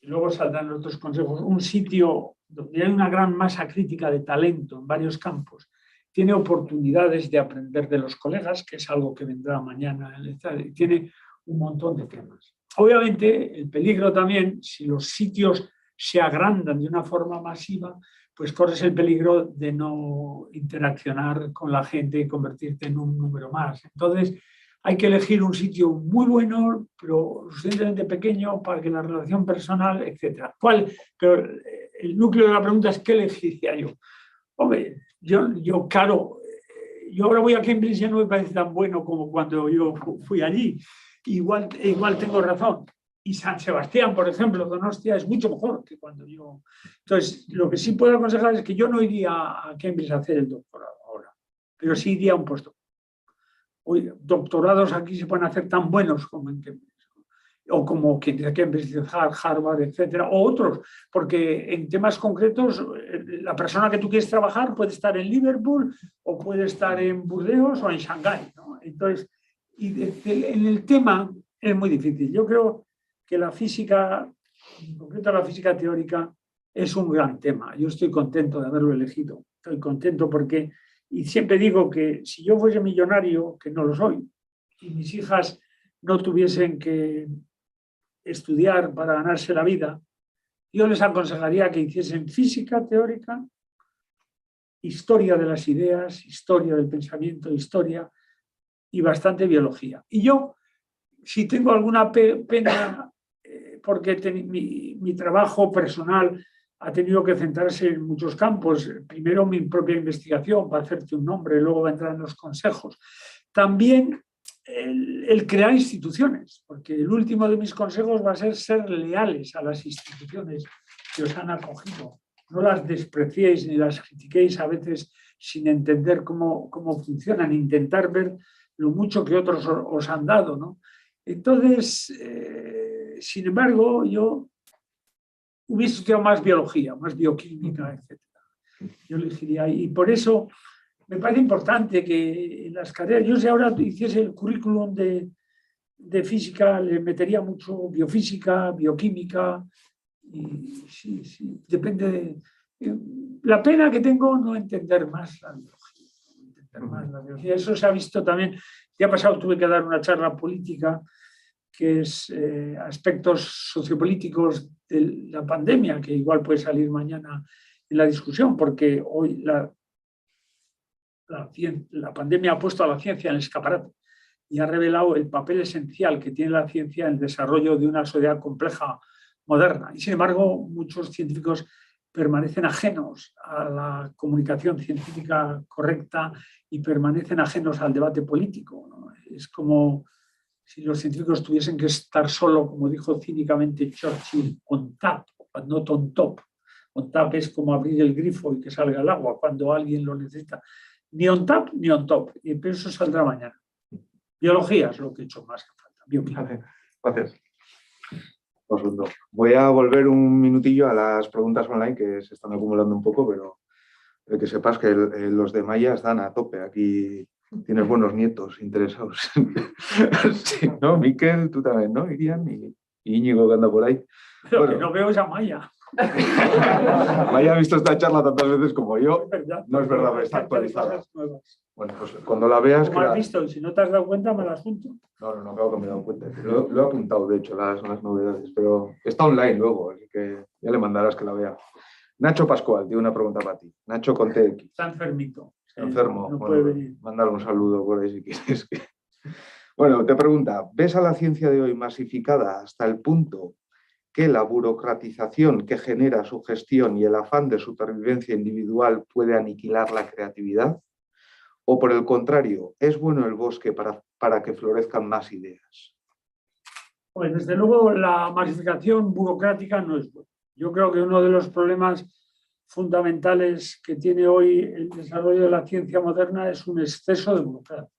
y luego saldrán otros consejos, un sitio donde hay una gran masa crítica de talento en varios campos, tiene oportunidades de aprender de los colegas, que es algo que vendrá mañana, tiene un montón de temas. Obviamente, el peligro también, si los sitios se agrandan de una forma masiva, pues corres el peligro de no interaccionar con la gente y convertirte en un número más. Entonces, hay que elegir un sitio muy bueno, pero lo suficientemente pequeño para que la relación personal, etc. Pero el núcleo de la pregunta es ¿qué elegiría yo? Hombre, yo claro, yo ahora voy a Cambridge y ya no me parece tan bueno como cuando yo fui allí. Igual tengo razón. Y San Sebastián, por ejemplo, Donostia, es mucho mejor que cuando yo... Entonces, lo que sí puedo aconsejar es que yo no iría a Cambridge a hacer el doctorado ahora, pero sí iría a un postdoctorado. Hoy, doctorados aquí se pueden hacer tan buenos como en Cambridge, o como Cambridge, Harvard, etcétera, o otros, porque en temas concretos la persona que tú quieres trabajar puede estar en Liverpool o puede estar en Burdeos o en Shanghái, ¿no? Entonces, en el tema es muy difícil. Yo creo que la física, en concreto la física teórica, es un gran tema. Yo estoy contento de haberlo elegido. Estoy contento porque, y siempre digo que si yo fuese millonario, que no lo soy, y mis hijas no tuviesen que estudiar para ganarse la vida, yo les aconsejaría que hiciesen física teórica, historia de las ideas, historia del pensamiento, historia y bastante biología. Y yo, si tengo alguna pena, porque mi trabajo personal ha tenido que centrarse en muchos campos, primero mi propia investigación para hacerte un nombre, luego va a entrar en los consejos. También el crear instituciones, porque el último de mis consejos va a ser leales a las instituciones que os han acogido. No las despreciéis ni las critiquéis a veces sin entender cómo funcionan, intentar ver lo mucho que otros os han dado, ¿no? Entonces, sin embargo, yo hubiese estudiado más biología, más bioquímica, etc. Yo elegiría, y por eso me parece importante que en las carreras, yo si ahora hiciese el currículum de física, le metería mucho biofísica, bioquímica, y sí, depende de... La pena que tengo no entender más la biología. Eso se ha visto también. El día pasado tuve que dar una charla política que es aspectos sociopolíticos de la pandemia, que igual puede salir mañana en la discusión, porque hoy la pandemia ha puesto a la ciencia en el escaparate y ha revelado el papel esencial que tiene la ciencia en el desarrollo de una sociedad compleja moderna. Y sin embargo, muchos científicos permanecen ajenos a la comunicación científica correcta y permanecen ajenos al debate político, ¿no? Es como si los científicos tuviesen que estar solo, como dijo cínicamente Churchill, on tap, not on top. On tap es como abrir el grifo y que salga el agua cuando alguien lo necesita. Ni on tap ni on top. Pero eso saldrá mañana. Biología es lo que he hecho más que falta. Bioquímica. Gracias. Voy a volver un minutillo a las preguntas online que se están acumulando un poco, pero que sepas que los de Maya están a tope. Aquí tienes buenos nietos interesados. Sí, ¿no? Miquel, tú también, ¿no? Irian y Íñigo que anda por ahí. Lo Bueno. que no veo es a Maya. Maya ha visto esta charla tantas veces como yo. Es verdad. No es verdad, pero está actualizada. Cosas nuevas. Bueno, pues cuando la veas... Como has visto, y si no te has dado cuenta, me las junto. No, creo que me he dado cuenta. Lo he apuntado, de hecho, las novedades, pero está online luego, así que ya le mandarás que la vea. Nacho Pascual tiene una pregunta para ti. Nacho con TX. Está enfermito. Enfermo. No bueno, puede venir. Mándale un saludo por ahí si quieres. Bueno, te pregunta, ¿ves a la ciencia de hoy masificada hasta el punto que la burocratización que genera su gestión y el afán de supervivencia individual puede aniquilar la creatividad? ¿O por el contrario, es bueno el bosque para que florezcan más ideas? Pues desde luego la masificación burocrática no es buena. Yo creo que uno de los problemas fundamentales que tiene hoy el desarrollo de la ciencia moderna es un exceso de burocracia.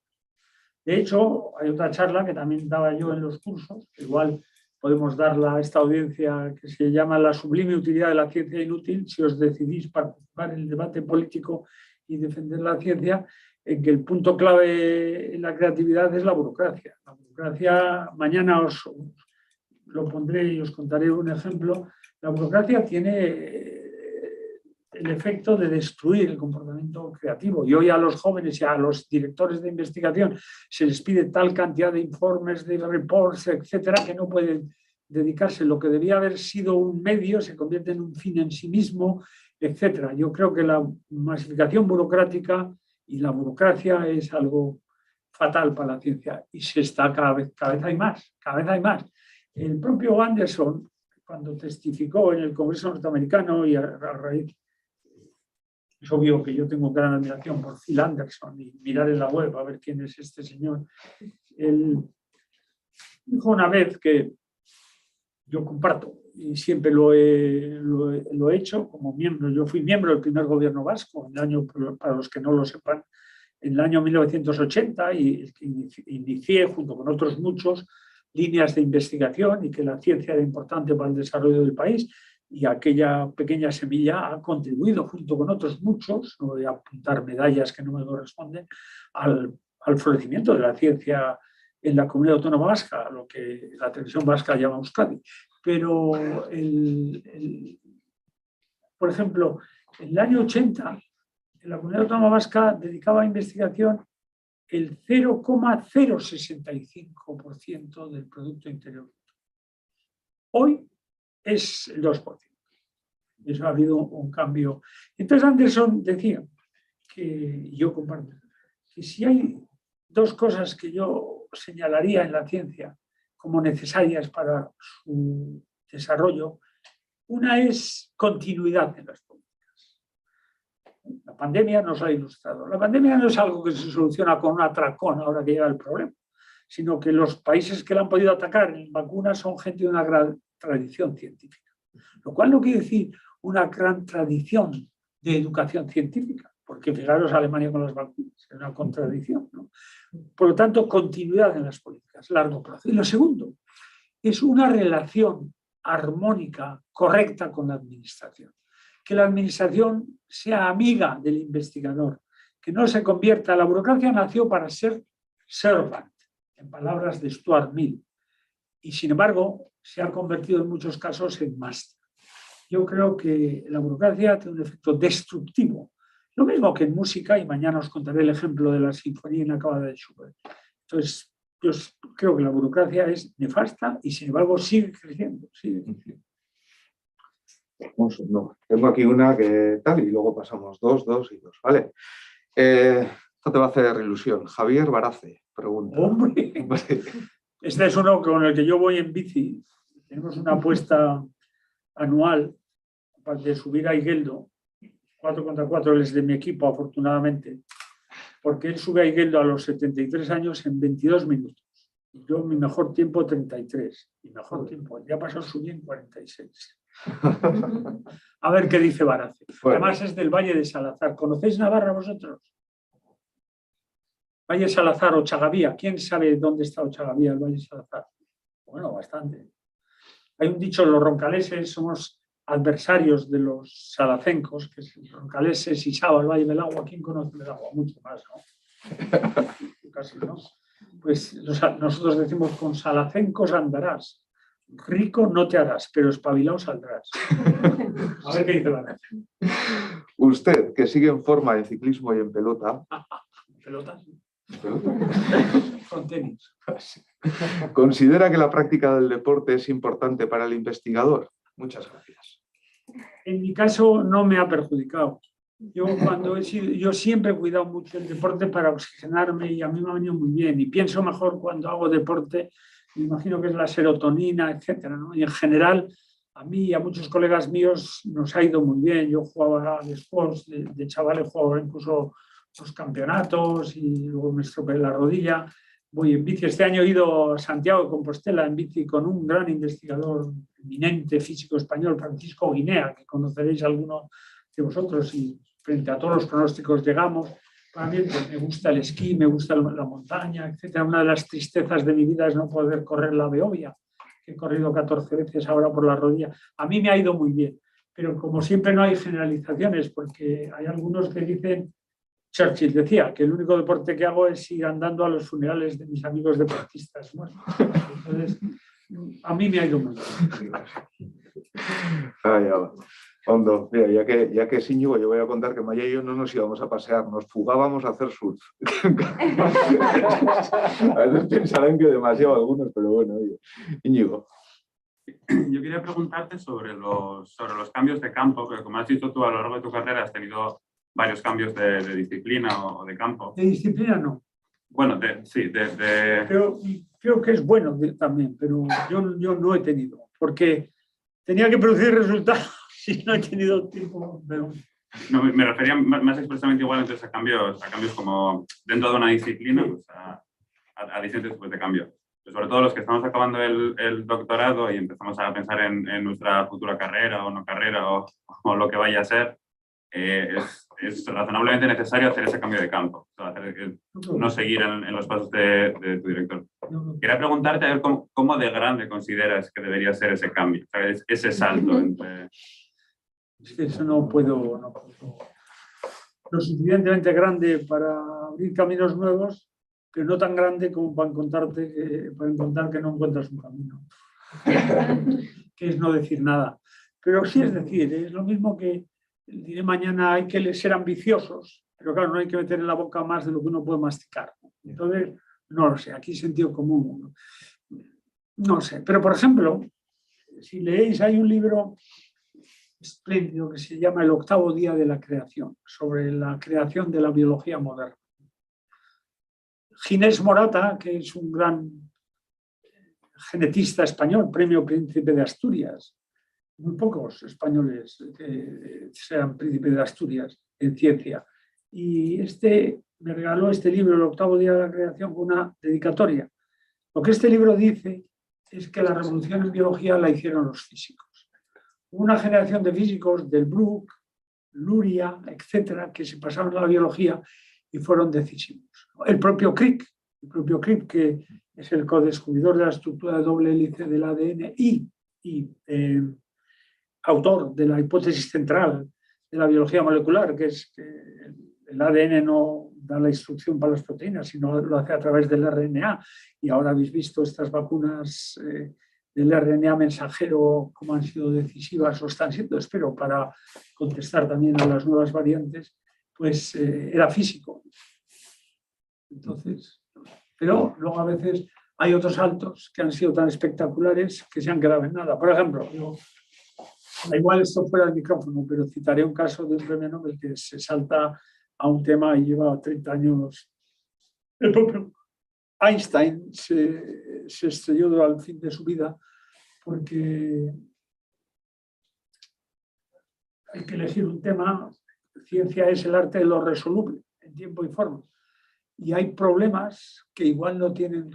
De hecho, hay otra charla que también daba yo en los cursos, que igual podemos darla a esta audiencia que se llama La sublime utilidad de la ciencia inútil, si os decidís participar en el debate político y defender la ciencia, en que el punto clave en la creatividad es la burocracia. La burocracia, mañana os lo pondré y os contaré un ejemplo. La burocracia tiene el efecto de destruir el comportamiento creativo. Y hoy a los jóvenes y a los directores de investigación se les pide tal cantidad de informes, de reports, etcétera, que no pueden dedicarse. Lo que debía haber sido un medio se convierte en un fin en sí mismo, etcétera. Yo creo que la masificación burocrática y la burocracia es algo fatal para la ciencia y se está cada vez hay más, cada vez hay más. El propio Anderson, cuando testificó en el Congreso norteamericano y a raíz, es obvio que yo tengo gran admiración por Phil Anderson y mirar en la web a ver quién es este señor. Él dijo una vez que yo comparto y siempre lo he hecho como miembro. Yo fui miembro del primer gobierno vasco, en el año, para los que no lo sepan, en el año 1980 y inicié junto con otros muchos líneas de investigación y que la ciencia era importante para el desarrollo del país. Y aquella pequeña semilla ha contribuido, junto con otros muchos, no voy a apuntar medallas que no me corresponden, al florecimiento de la ciencia en la comunidad autónoma vasca, lo que la televisión vasca llama Euskadi. Pero, por ejemplo, en el año 80, en la comunidad autónoma vasca dedicaba a investigación el 0,065% del Producto Interior Bruto. Hoy es el 2%. Eso ha habido un cambio. Entonces Anderson decía, que yo comparto, que si hay dos cosas que yo señalaría en la ciencia como necesarias para su desarrollo, una es continuidad en las políticas. La pandemia nos ha ilustrado. La pandemia no es algo que se soluciona con un atracón ahora que llega el problema, sino que los países que la han podido atacar en vacunas son gente de una gran tradición científica. Lo cual no quiere decir una gran tradición de educación científica, porque fijaros Alemania con las vacunas, es una contradicción, ¿no? Por lo tanto, continuidad en las políticas, largo plazo. Y lo segundo es una relación armónica, correcta con la administración. Que la administración sea amiga del investigador, que no se convierta. La burocracia nació para ser servant, en palabras de Stuart Mill, y sin embargo se ha convertido en muchos casos en máster. Yo creo que la burocracia tiene un efecto destructivo, lo mismo que en música, y mañana os contaré el ejemplo de la sinfonía inacabada de Schubert. Entonces, yo creo que la burocracia es nefasta y sin embargo sigue creciendo. No, tengo aquí una que tal y luego pasamos dos y dos, ¿vale? Esto te va a hacer ilusión. Javier Barace pregunta. ¡Hombre! Este es uno con el que yo voy en bici. Tenemos una apuesta anual de subir a Igueldo, 4x4, él es de mi equipo afortunadamente, porque él sube a Igueldo a los 73 años en 22 minutos. Y yo mi mejor tiempo 33. Mi mejor tiempo, ya pasó subir en 46. A ver qué dice Barace. Bueno. Además es del Valle de Salazar. ¿Conocéis Navarra vosotros? Valle de Salazar, Ochagavía. ¿Quién sabe dónde está Ochagavía, el Valle de Salazar? Bueno, bastante. Hay un dicho, los roncaleses somos adversarios de los salacencos, que es roncaleses y Saba, el Valle del Agua. ¿Quién conoce el agua? Mucho más, ¿no? Casi, ¿no? Pues nosotros decimos, con salacencos andarás. Rico no te harás, pero espabilado saldrás. A ver qué dice la gente. Usted, que sigue en forma en ciclismo y en pelota. ¿Pelotas? ¿Pelota? Con tenis. ¿Considera que la práctica del deporte es importante para el investigador? Muchas gracias. En mi caso no me ha perjudicado. Yo siempre he cuidado mucho el deporte para oxigenarme y a mí me ha venido muy bien. Y pienso mejor cuando hago deporte, me imagino que es la serotonina, etcétera, ¿no? Y en general, a mí y a muchos colegas míos nos ha ido muy bien. Yo jugaba de sports, de chavales jugaba incluso los campeonatos y luego me estropeé la rodilla. Voy en bici. Este año he ido a Santiago de Compostela en bici con un gran investigador eminente físico español, Francisco Guinea, que conoceréis alguno de vosotros, y frente a todos los pronósticos llegamos. Para mí me gusta el esquí, me gusta la montaña, etc. Una de las tristezas de mi vida es no poder correr la Beovia, que he corrido 14 veces ahora por la rodilla. A mí me ha ido muy bien, pero como siempre no hay generalizaciones, porque hay algunos que dicen, Churchill decía que el único deporte que hago es ir andando a los funerales de mis amigos deportistas, ¿no? Entonces, a mí me ha ido muy bien. Hondo, mira, ya que es Íñigo, yo voy a contar que Maya y yo no nos íbamos a pasear, nos fugábamos a hacer surf. A veces pensarán que demasiado algunos, pero bueno, oye. Íñigo. Yo quería preguntarte sobre los cambios de campo, porque como has dicho tú a lo largo de tu carrera has tenido varios cambios de disciplina o de campo. De disciplina no. Bueno, sí. Creo que es bueno también, pero yo no he tenido, porque tenía que producir resultados y no he tenido tiempo. Pero... No, me refería más expresamente igual entonces a cambios como dentro de una disciplina, pues a distintos tipos de cambios. Pues sobre todo los que estamos acabando el doctorado y empezamos a pensar en nuestra futura carrera o no carrera o lo que vaya a ser, es razonablemente necesario hacer ese cambio de campo, o sea, no seguir en los pasos de tu director. Quería preguntarte a ver cómo de grande consideras que debería ser ese cambio, o sea, ese salto entre... Es que eso no puedo lo suficientemente grande para abrir caminos nuevos, pero no tan grande como para encontrar que no encuentras un camino. Que es no decir nada. Pero sí es decir, es lo mismo que diré mañana, hay que ser ambiciosos, pero claro, no hay que meter en la boca más de lo que uno puede masticar. Entonces, no lo sé, aquí sentido común. No sé, pero por ejemplo, si leéis, hay un libro espléndido que se llama El octavo día de la creación, sobre la creación de la biología moderna. Ginés Morata, que es un gran genetista español, premio Príncipe de Asturias, muy pocos españoles que sean Príncipe de Asturias en ciencia, y me regaló este libro, El octavo día de la creación, con una dedicatoria. Lo que este libro dice es que la revolución en biología la hicieron los físicos. Una generación de físicos, del Brook, Luria, etcétera, que se pasaron a la biología y fueron decisivos. El propio Crick, que es el codescubridor de la estructura de doble hélice del ADN y autor de la hipótesis central de la biología molecular, que es que el ADN no da la instrucción para las proteínas, sino lo hace a través del RNA. Y ahora habéis visto estas vacunas del RNA mensajero, cómo han sido decisivas o están siendo, espero, para contestar también a las nuevas variantes, pues era físico. Entonces, pero luego a veces hay otros saltos que han sido tan espectaculares que se han quedado en nada. Por ejemplo, igual esto fuera del micrófono, pero citaré un caso de un premio Nobel que se salta a un tema y lleva 30 años. El propio Einstein se estrelló al fin de su vida porque hay que elegir un tema. Ciencia es el arte de lo resoluble en tiempo y forma. Y hay problemas que igual no tienen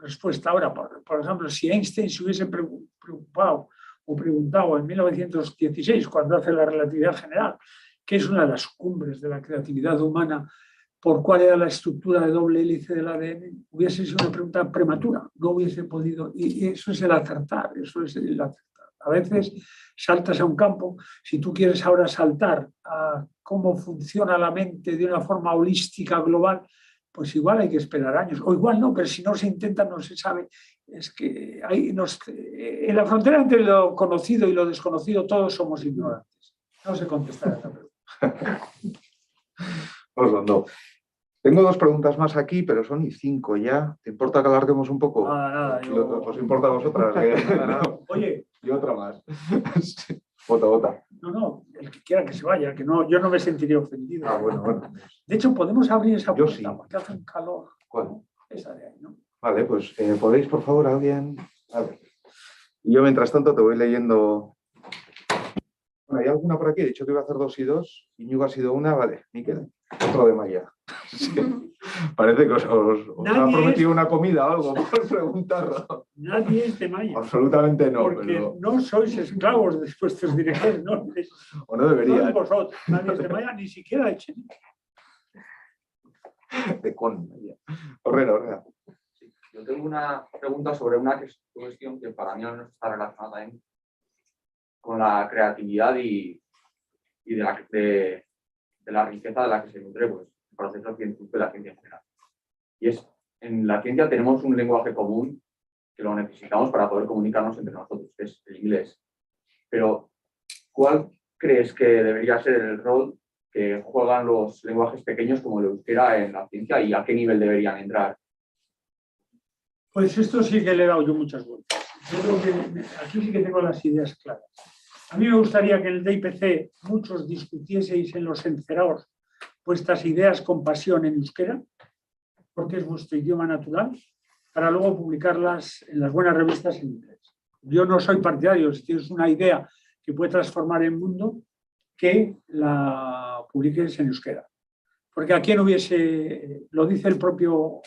respuesta ahora. Por ejemplo, si Einstein se hubiese preocupado o preguntado en 1916, cuando hace la relatividad general, que es una de las cumbres de la creatividad humana, por cuál era la estructura de doble hélice del ADN, hubiese sido una pregunta prematura, no hubiese podido, y eso es el acertar, A veces saltas a un campo, si tú quieres ahora saltar a cómo funciona la mente de una forma holística global, pues igual hay que esperar años, o igual no, pero si no se intenta no se sabe. Es que en la frontera entre lo conocido y lo desconocido todos somos ignorantes. No sé contestar a esta pregunta. No. Tengo dos preguntas más aquí, pero son 5 ya. ¿Te importa que alarguemos un poco? Nada. ¿Os importa a vosotras? Oye. Y otra más. Vota. No, el que quiera que se vaya, que no, yo no me sentiría ofendido. Bueno. De hecho, podemos abrir esa puerta, sí. porque hace un calor. ¿Cuál? Esa de ahí, ¿no? Vale, pues ¿podéis, por favor, alguien? A ver. Y yo, mientras tanto, te voy leyendo. Bueno, ¿hay alguna por aquí? He dicho que iba a hacer 2 y 2. Íñigo ha sido una, vale, Miquel. Otro de Maya. Sí. Parece que os ha prometido una comida o algo por preguntarlo. Nadie es de Maya. Absolutamente no. Porque pero... no sois esclavos de vuestros directores, no. O no debería. No vosotros, nadie es de Maya, ni siquiera Echenique. De con Maya. Horrera. Yo tengo una pregunta sobre una cuestión que para mí no está relacionada también con la creatividad y de la riqueza de la que se nutre pues, el proceso científico y la ciencia en general. Y es, en la ciencia tenemos un lenguaje común que lo necesitamos para poder comunicarnos entre nosotros, que es el inglés. Pero, ¿cuál crees que debería ser el rol que juegan los lenguajes pequeños como el euskera en la ciencia y a qué nivel deberían entrar? Pues esto sí que le he dado yo muchas vueltas. Yo creo que aquí sí que tengo las ideas claras. A mí me gustaría que en el DIPC muchos discutieseis en los encerados vuestras ideas con pasión en euskera, porque es vuestro idioma natural, para luego publicarlas en las buenas revistas en inglés. Yo no soy partidario, si tienes una idea que puede transformar el mundo, que la publiques en euskera. Porque a quién hubiese, lo dice el propio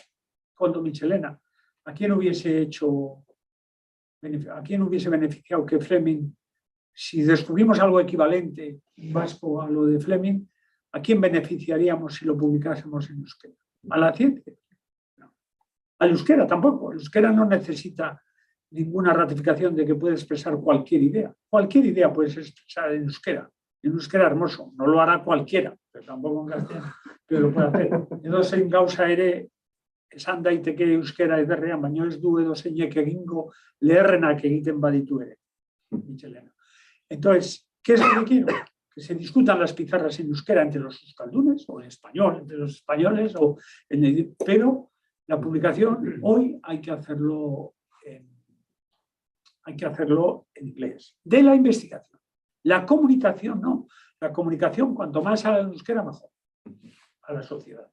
Koldo Michelena, a quién hubiese beneficiado que Fleming, si descubrimos algo equivalente vasco a lo de Fleming, ¿a quién beneficiaríamos si lo publicásemos en euskera? ¿A la ciencia? No. Al euskera tampoco. El euskera no necesita ninguna ratificación de que puede expresar cualquier idea. Cualquier idea puedes expresar en euskera. En euskera hermoso. No lo hará cualquiera, pero tampoco en castellano, pero lo puede hacer. Edozein gauza ere esan daiteke euskera ederrean, baina ez du edozeinek egingo leherrenak egiten baditu ere. Michelena. Entonces, ¿qué es lo que quiero? Que se discutan las pizarras en euskera entre los euskaldunes o en español entre los españoles, pero la publicación hoy hay que hacerlo en inglés. De la investigación. La comunicación no. La comunicación, cuanto más a la euskera, mejor. A la sociedad.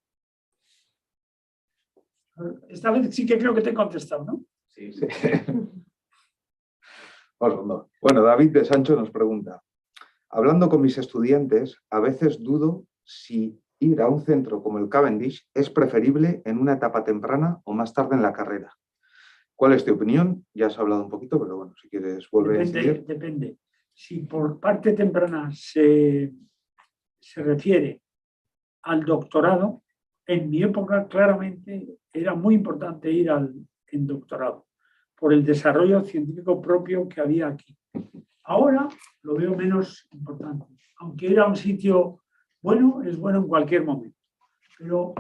Esta vez sí que creo que te he contestado, ¿no? Sí. Bueno, David de Sancho nos pregunta: hablando con mis estudiantes, a veces dudo si ir a un centro como el Cavendish es preferible en una etapa temprana o más tarde en la carrera. ¿Cuál es tu opinión? Ya has hablado un poquito, pero bueno, si quieres volver a seguir. Depende. Si por parte temprana se refiere al doctorado, en mi época claramente era muy importante ir en doctorado, por el desarrollo científico propio que había aquí. Ahora lo veo menos importante, aunque ir a un sitio bueno es bueno en cualquier momento. Pero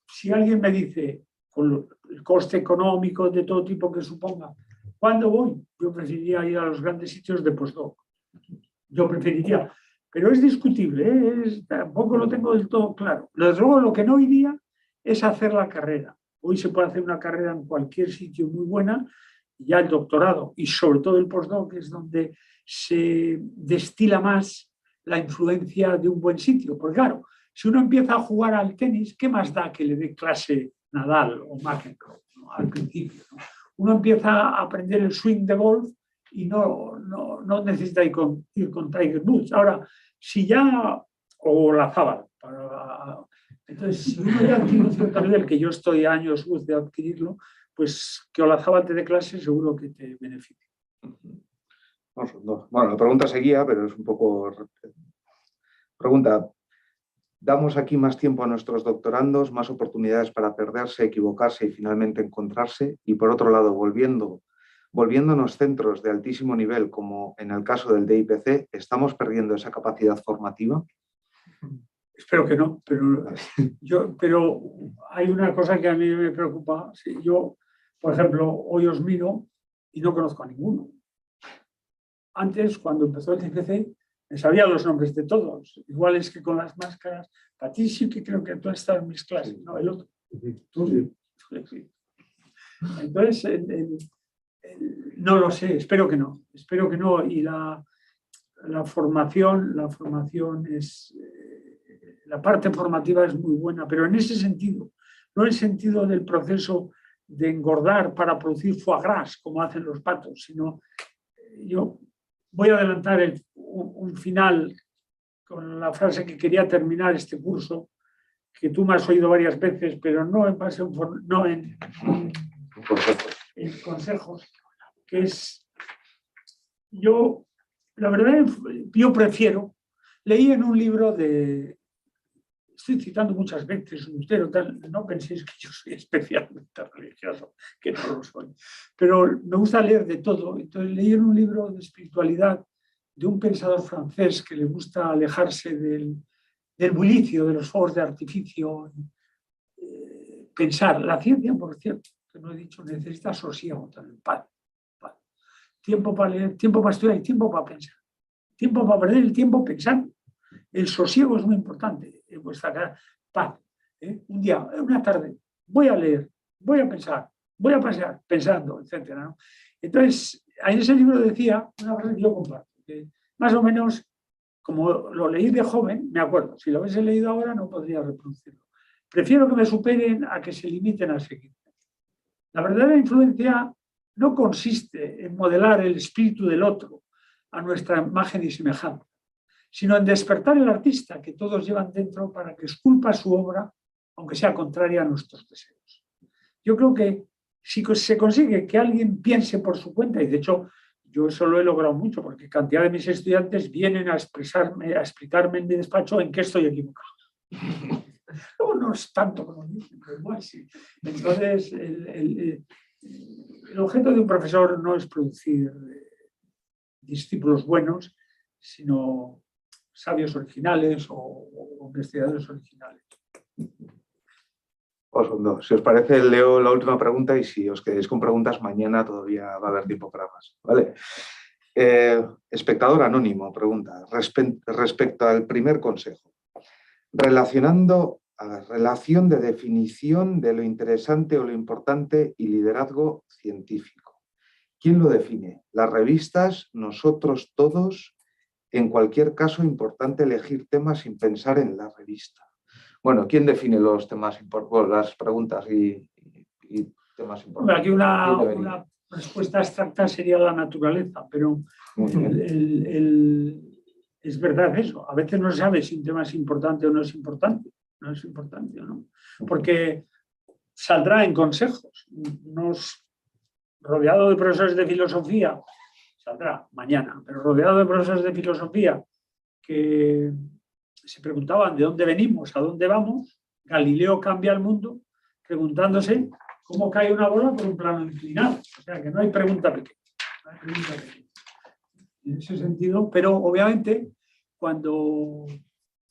si alguien me dice, con el coste económico de todo tipo que suponga, ¿cuándo voy? Yo preferiría ir a los grandes sitios de postdoc. Yo preferiría, pero es discutible, ¿eh? Tampoco lo tengo del todo claro. Desde luego lo que no iría es hacer la carrera. Hoy se puede hacer una carrera en cualquier sitio muy buena, ya el doctorado y sobre todo el postdoc es donde se destila más la influencia de un buen sitio. Porque claro, si uno empieza a jugar al tenis, ¿qué más da que le dé clase Nadal o McEnroe, ¿no? Al principio, ¿no? Uno empieza a aprender el swing de golf y no necesita ir con Tiger Woods. Ahora, si ya, o la Zabal, entonces si uno ya tiene un cierto nivel, que yo estoy a años luz de adquirirlo, pues que Olazábal te dé clase seguro que te beneficia. Bueno, la pregunta seguía, pero es un poco... Pregunta: ¿damos aquí más tiempo a nuestros doctorandos, más oportunidades para perderse, equivocarse y finalmente encontrarse? Y por otro lado, volviéndonos centros de altísimo nivel, como en el caso del DIPC, ¿estamos perdiendo esa capacidad formativa? Espero que no, pero hay una cosa que a mí me preocupa. Sí, yo, por ejemplo, hoy os miro y no conozco a ninguno. Antes, cuando empezó el DIPC, me sabía los nombres de todos. Igual es que con las máscaras, para ti sí que creo que tú estás en mis clases, no, el otro. Tú sí. Entonces, no lo sé, espero que no. Y la formación es... La parte formativa es muy buena, pero en ese sentido, no en el sentido del proceso de engordar para producir foie gras, como hacen los patos, sino yo voy a adelantar un final con la frase que quería terminar este curso, que tú me has oído varias veces, pero no en base a en consejos, que es, la verdad, yo prefiero, leí en un libro de estoy citando muchas veces Lutero, tal, no penséis que yo soy especialmente religioso, que no lo soy, pero me gusta leer de todo. Entonces leí en un libro de espiritualidad de un pensador francés que le gusta alejarse del bullicio, de los fuegos de artificio, pensar. La ciencia, por cierto, que no he dicho, necesita sosiego también, paz. Tiempo para leer, tiempo para estudiar y tiempo para pensar. Tiempo para perder el tiempo pensando. El sosiego es muy importante en vuestra paz. Un día, una tarde, voy a leer, voy a pensar, voy a pasear, pensando, etc. ¿no? Entonces, en ese libro decía, una frase que yo comparto, que más o menos, como lo leí de joven, me acuerdo, si lo hubiese leído ahora no podría reproducirlo. Prefiero que me superen a que se limiten a seguir. La verdadera influencia no consiste en modelar el espíritu del otro a nuestra imagen y semejanza, sino en despertar el artista que todos llevan dentro para que esculpa su obra, aunque sea contraria a nuestros deseos. Yo creo que si se consigue que alguien piense por su cuenta, y de hecho yo eso lo he logrado mucho, porque cantidad de mis estudiantes vienen a explicarme en mi despacho en qué estoy equivocado. Luego no es tanto como dicen, pero igual sí. Entonces, el objeto de un profesor no es producir discípulos buenos, sino sabios originales o investigadores originales. Si os parece, leo la última pregunta y si os quedáis con preguntas, mañana todavía va a haber tiempo para más. ¿Vale? Espectador anónimo pregunta, respecto al primer consejo, relacionando a la relación de definición de lo interesante o lo importante y liderazgo científico. ¿Quién lo define? ¿Las revistas? ¿Nosotros todos? En cualquier caso, importante elegir temas sin pensar en la revista. Bueno, ¿quién define los temas las preguntas y temas importantes? Aquí una respuesta abstracta sería la naturaleza, pero es verdad eso. A veces no se sabe si un tema es importante o no es importante. No es importante o no. Porque saldrá en consejos. Rodeado de profesores de filosofía, saldrá mañana, pero rodeado de profesores de filosofía que se preguntaban de dónde venimos, a dónde vamos, Galileo cambia el mundo preguntándose cómo cae una bola por un plano inclinado. O sea, que no hay pregunta pequeña. No hay pregunta pequeña. En ese sentido, pero obviamente cuando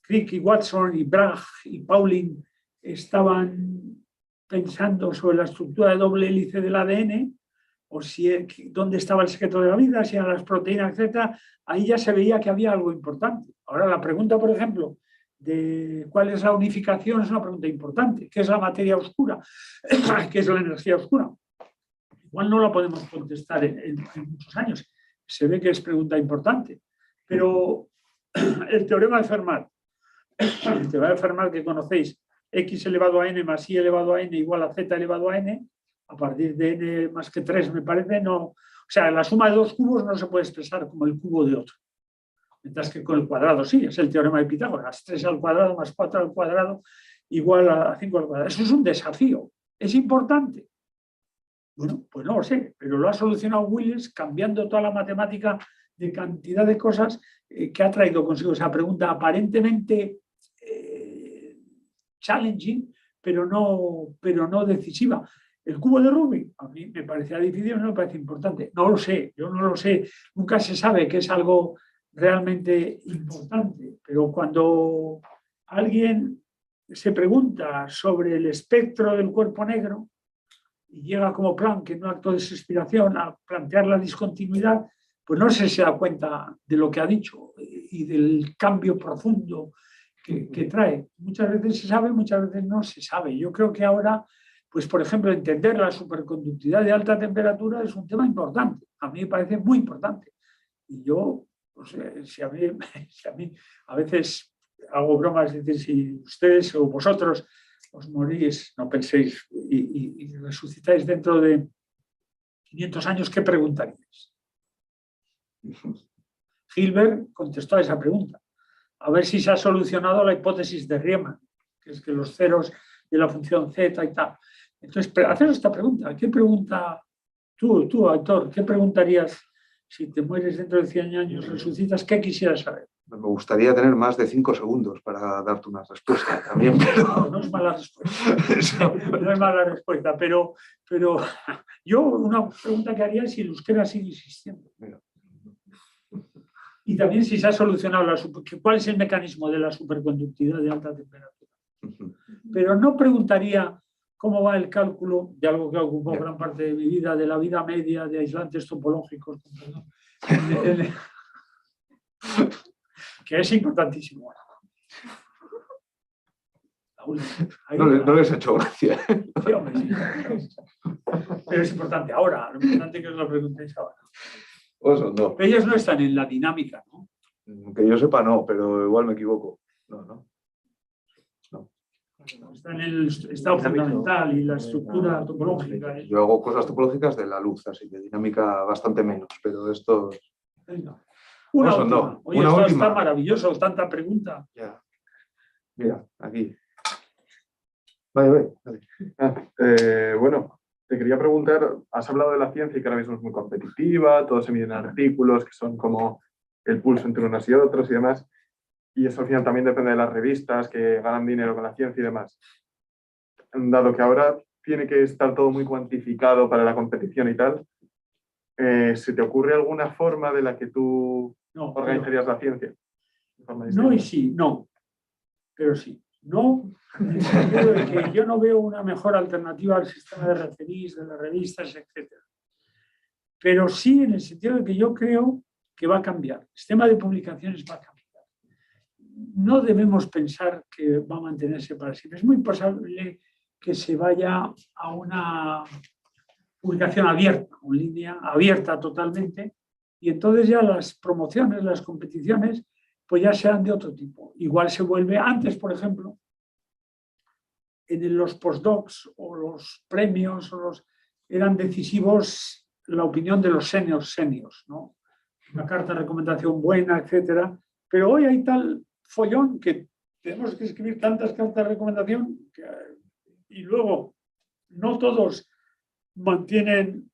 Crick y Watson y Bragg y Pauling estaban pensando sobre la estructura de doble hélice del ADN, o dónde estaba el secreto de la vida, si eran las proteínas, etc., ahí ya se veía que había algo importante. Ahora la pregunta, por ejemplo, de cuál es la unificación es una pregunta importante. ¿Qué es la materia oscura? ¿Qué es la energía oscura? Igual no la podemos contestar en muchos años. Se ve que es pregunta importante. Pero el teorema de Fermat, que conocéis, x elevado a n más y elevado a n igual a z elevado a n, a partir de n más que 3, me parece, no. O sea, la suma de dos cubos no se puede expresar como el cubo de otro. Mientras que con el cuadrado sí, es el teorema de Pitágoras. 3 al cuadrado más 4 al cuadrado igual a 5 al cuadrado. Eso es un desafío. ¿Es importante? Bueno, pues no lo sé, pero lo ha solucionado Willis cambiando toda la matemática de cantidad de cosas que ha traído consigo esa pregunta aparentemente challenging, pero no decisiva. El cubo de Rubik, a mí me parecía difícil, no me parece importante. No lo sé, yo no lo sé. Nunca se sabe que es algo realmente importante, pero cuando alguien se pregunta sobre el espectro del cuerpo negro y llega como Planck en un acto de desesperación a plantear la discontinuidad, pues no se da cuenta de lo que ha dicho y del cambio profundo que trae. Muchas veces se sabe, muchas veces no se sabe. Yo creo que ahora, pues por ejemplo, entender la superconductividad de alta temperatura es un tema importante. A mí me parece muy importante. Y yo, pues, si a mí a veces hago bromas, es decir, si ustedes o vosotros os morís, no penséis, y resucitáis dentro de 500 años, ¿qué preguntaríais? Hilbert contestó a esa pregunta. A ver si se ha solucionado la hipótesis de Riemann, que es que los ceros de la función z y tal. Entonces, haceros esta pregunta. ¿Qué pregunta tú, autor, qué preguntarías si te mueres dentro de 100 años, resucitas, ¿qué quisieras saber? Me gustaría tener más de 5 segundos para darte una respuesta también, pero... No es mala respuesta. No es mala respuesta, pero yo una pregunta que haría es si el euskera sigue existiendo. Y también si se ha solucionado cuál es el mecanismo de la superconductividad de alta temperatura. Pero no preguntaría cómo va el cálculo de algo que ha ocupado gran parte de mi vida, de la vida media, de aislantes topológicos, que es importantísimo. No les ha hecho gracia. Sí, hombre, sí. Pero es importante ahora, lo importante que os lo preguntéis ahora. Oso, no. Pero ellos no están en la dinámica, ¿no? Que yo sepa, no, pero igual me equivoco. No. Está en el estado fundamental y la estructura topológica. Yo hago cosas topológicas de la luz, así que dinámica bastante menos, pero esto... Una Oso, última. no. Oye, Una esto última. está maravilloso, tanta pregunta. Ya. Mira, aquí. Vale. Bueno, te quería preguntar, has hablado de la ciencia y que ahora mismo es muy competitiva, todos se miden artículos que son como el pulso entre unos y otros y demás, y eso al final también depende de las revistas que ganan dinero con la ciencia y demás. Dado que ahora tiene que estar todo muy cuantificado para la competición y tal, ¿se te ocurre alguna forma de la que tú organizarías la ciencia? No y sí, no, pero sí. No, en el sentido de que yo no veo una mejor alternativa al sistema de referís, de las revistas, etc. Pero sí en el sentido de que yo creo que va a cambiar. El sistema de publicaciones va a cambiar. No debemos pensar que va a mantenerse para siempre. Es muy posible que se vaya a una publicación abierta, en línea abierta totalmente, y entonces ya las promociones, las competiciones, pues ya sean de otro tipo. Igual se vuelve, antes, por ejemplo, en los postdocs o los premios eran decisivos la opinión de los seniors, ¿no? Una carta de recomendación buena, etcétera. Pero hoy hay tal follón que tenemos que escribir tantas cartas de recomendación y luego no todos mantienen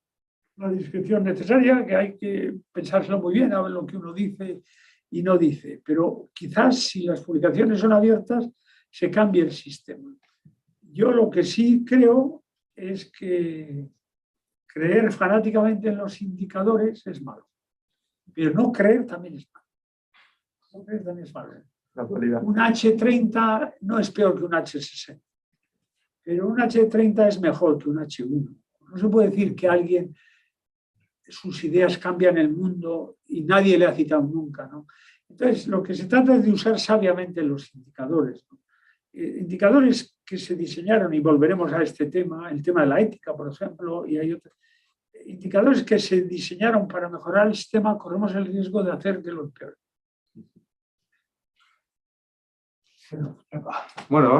la discreción necesaria, que hay que pensárselo muy bien, a ver lo que uno dice y no dice. Pero quizás si las publicaciones son abiertas, se cambie el sistema. Yo lo que sí creo es que creer fanáticamente en los indicadores es malo. Pero no creer también es malo. No creer también es malo. Un H30 no es peor que un H60. Pero un H30 es mejor que un H1. No se puede decir que alguien, sus ideas cambian el mundo y nadie le ha citado nunca, ¿no? Entonces, lo que se trata es de usar sabiamente los indicadores, ¿no? Indicadores que se diseñaron, y volveremos a este tema, el tema de la ética, por ejemplo, y hay otros indicadores que se diseñaron para mejorar el sistema, corremos el riesgo de hacer que lo empeore. Bueno, vamos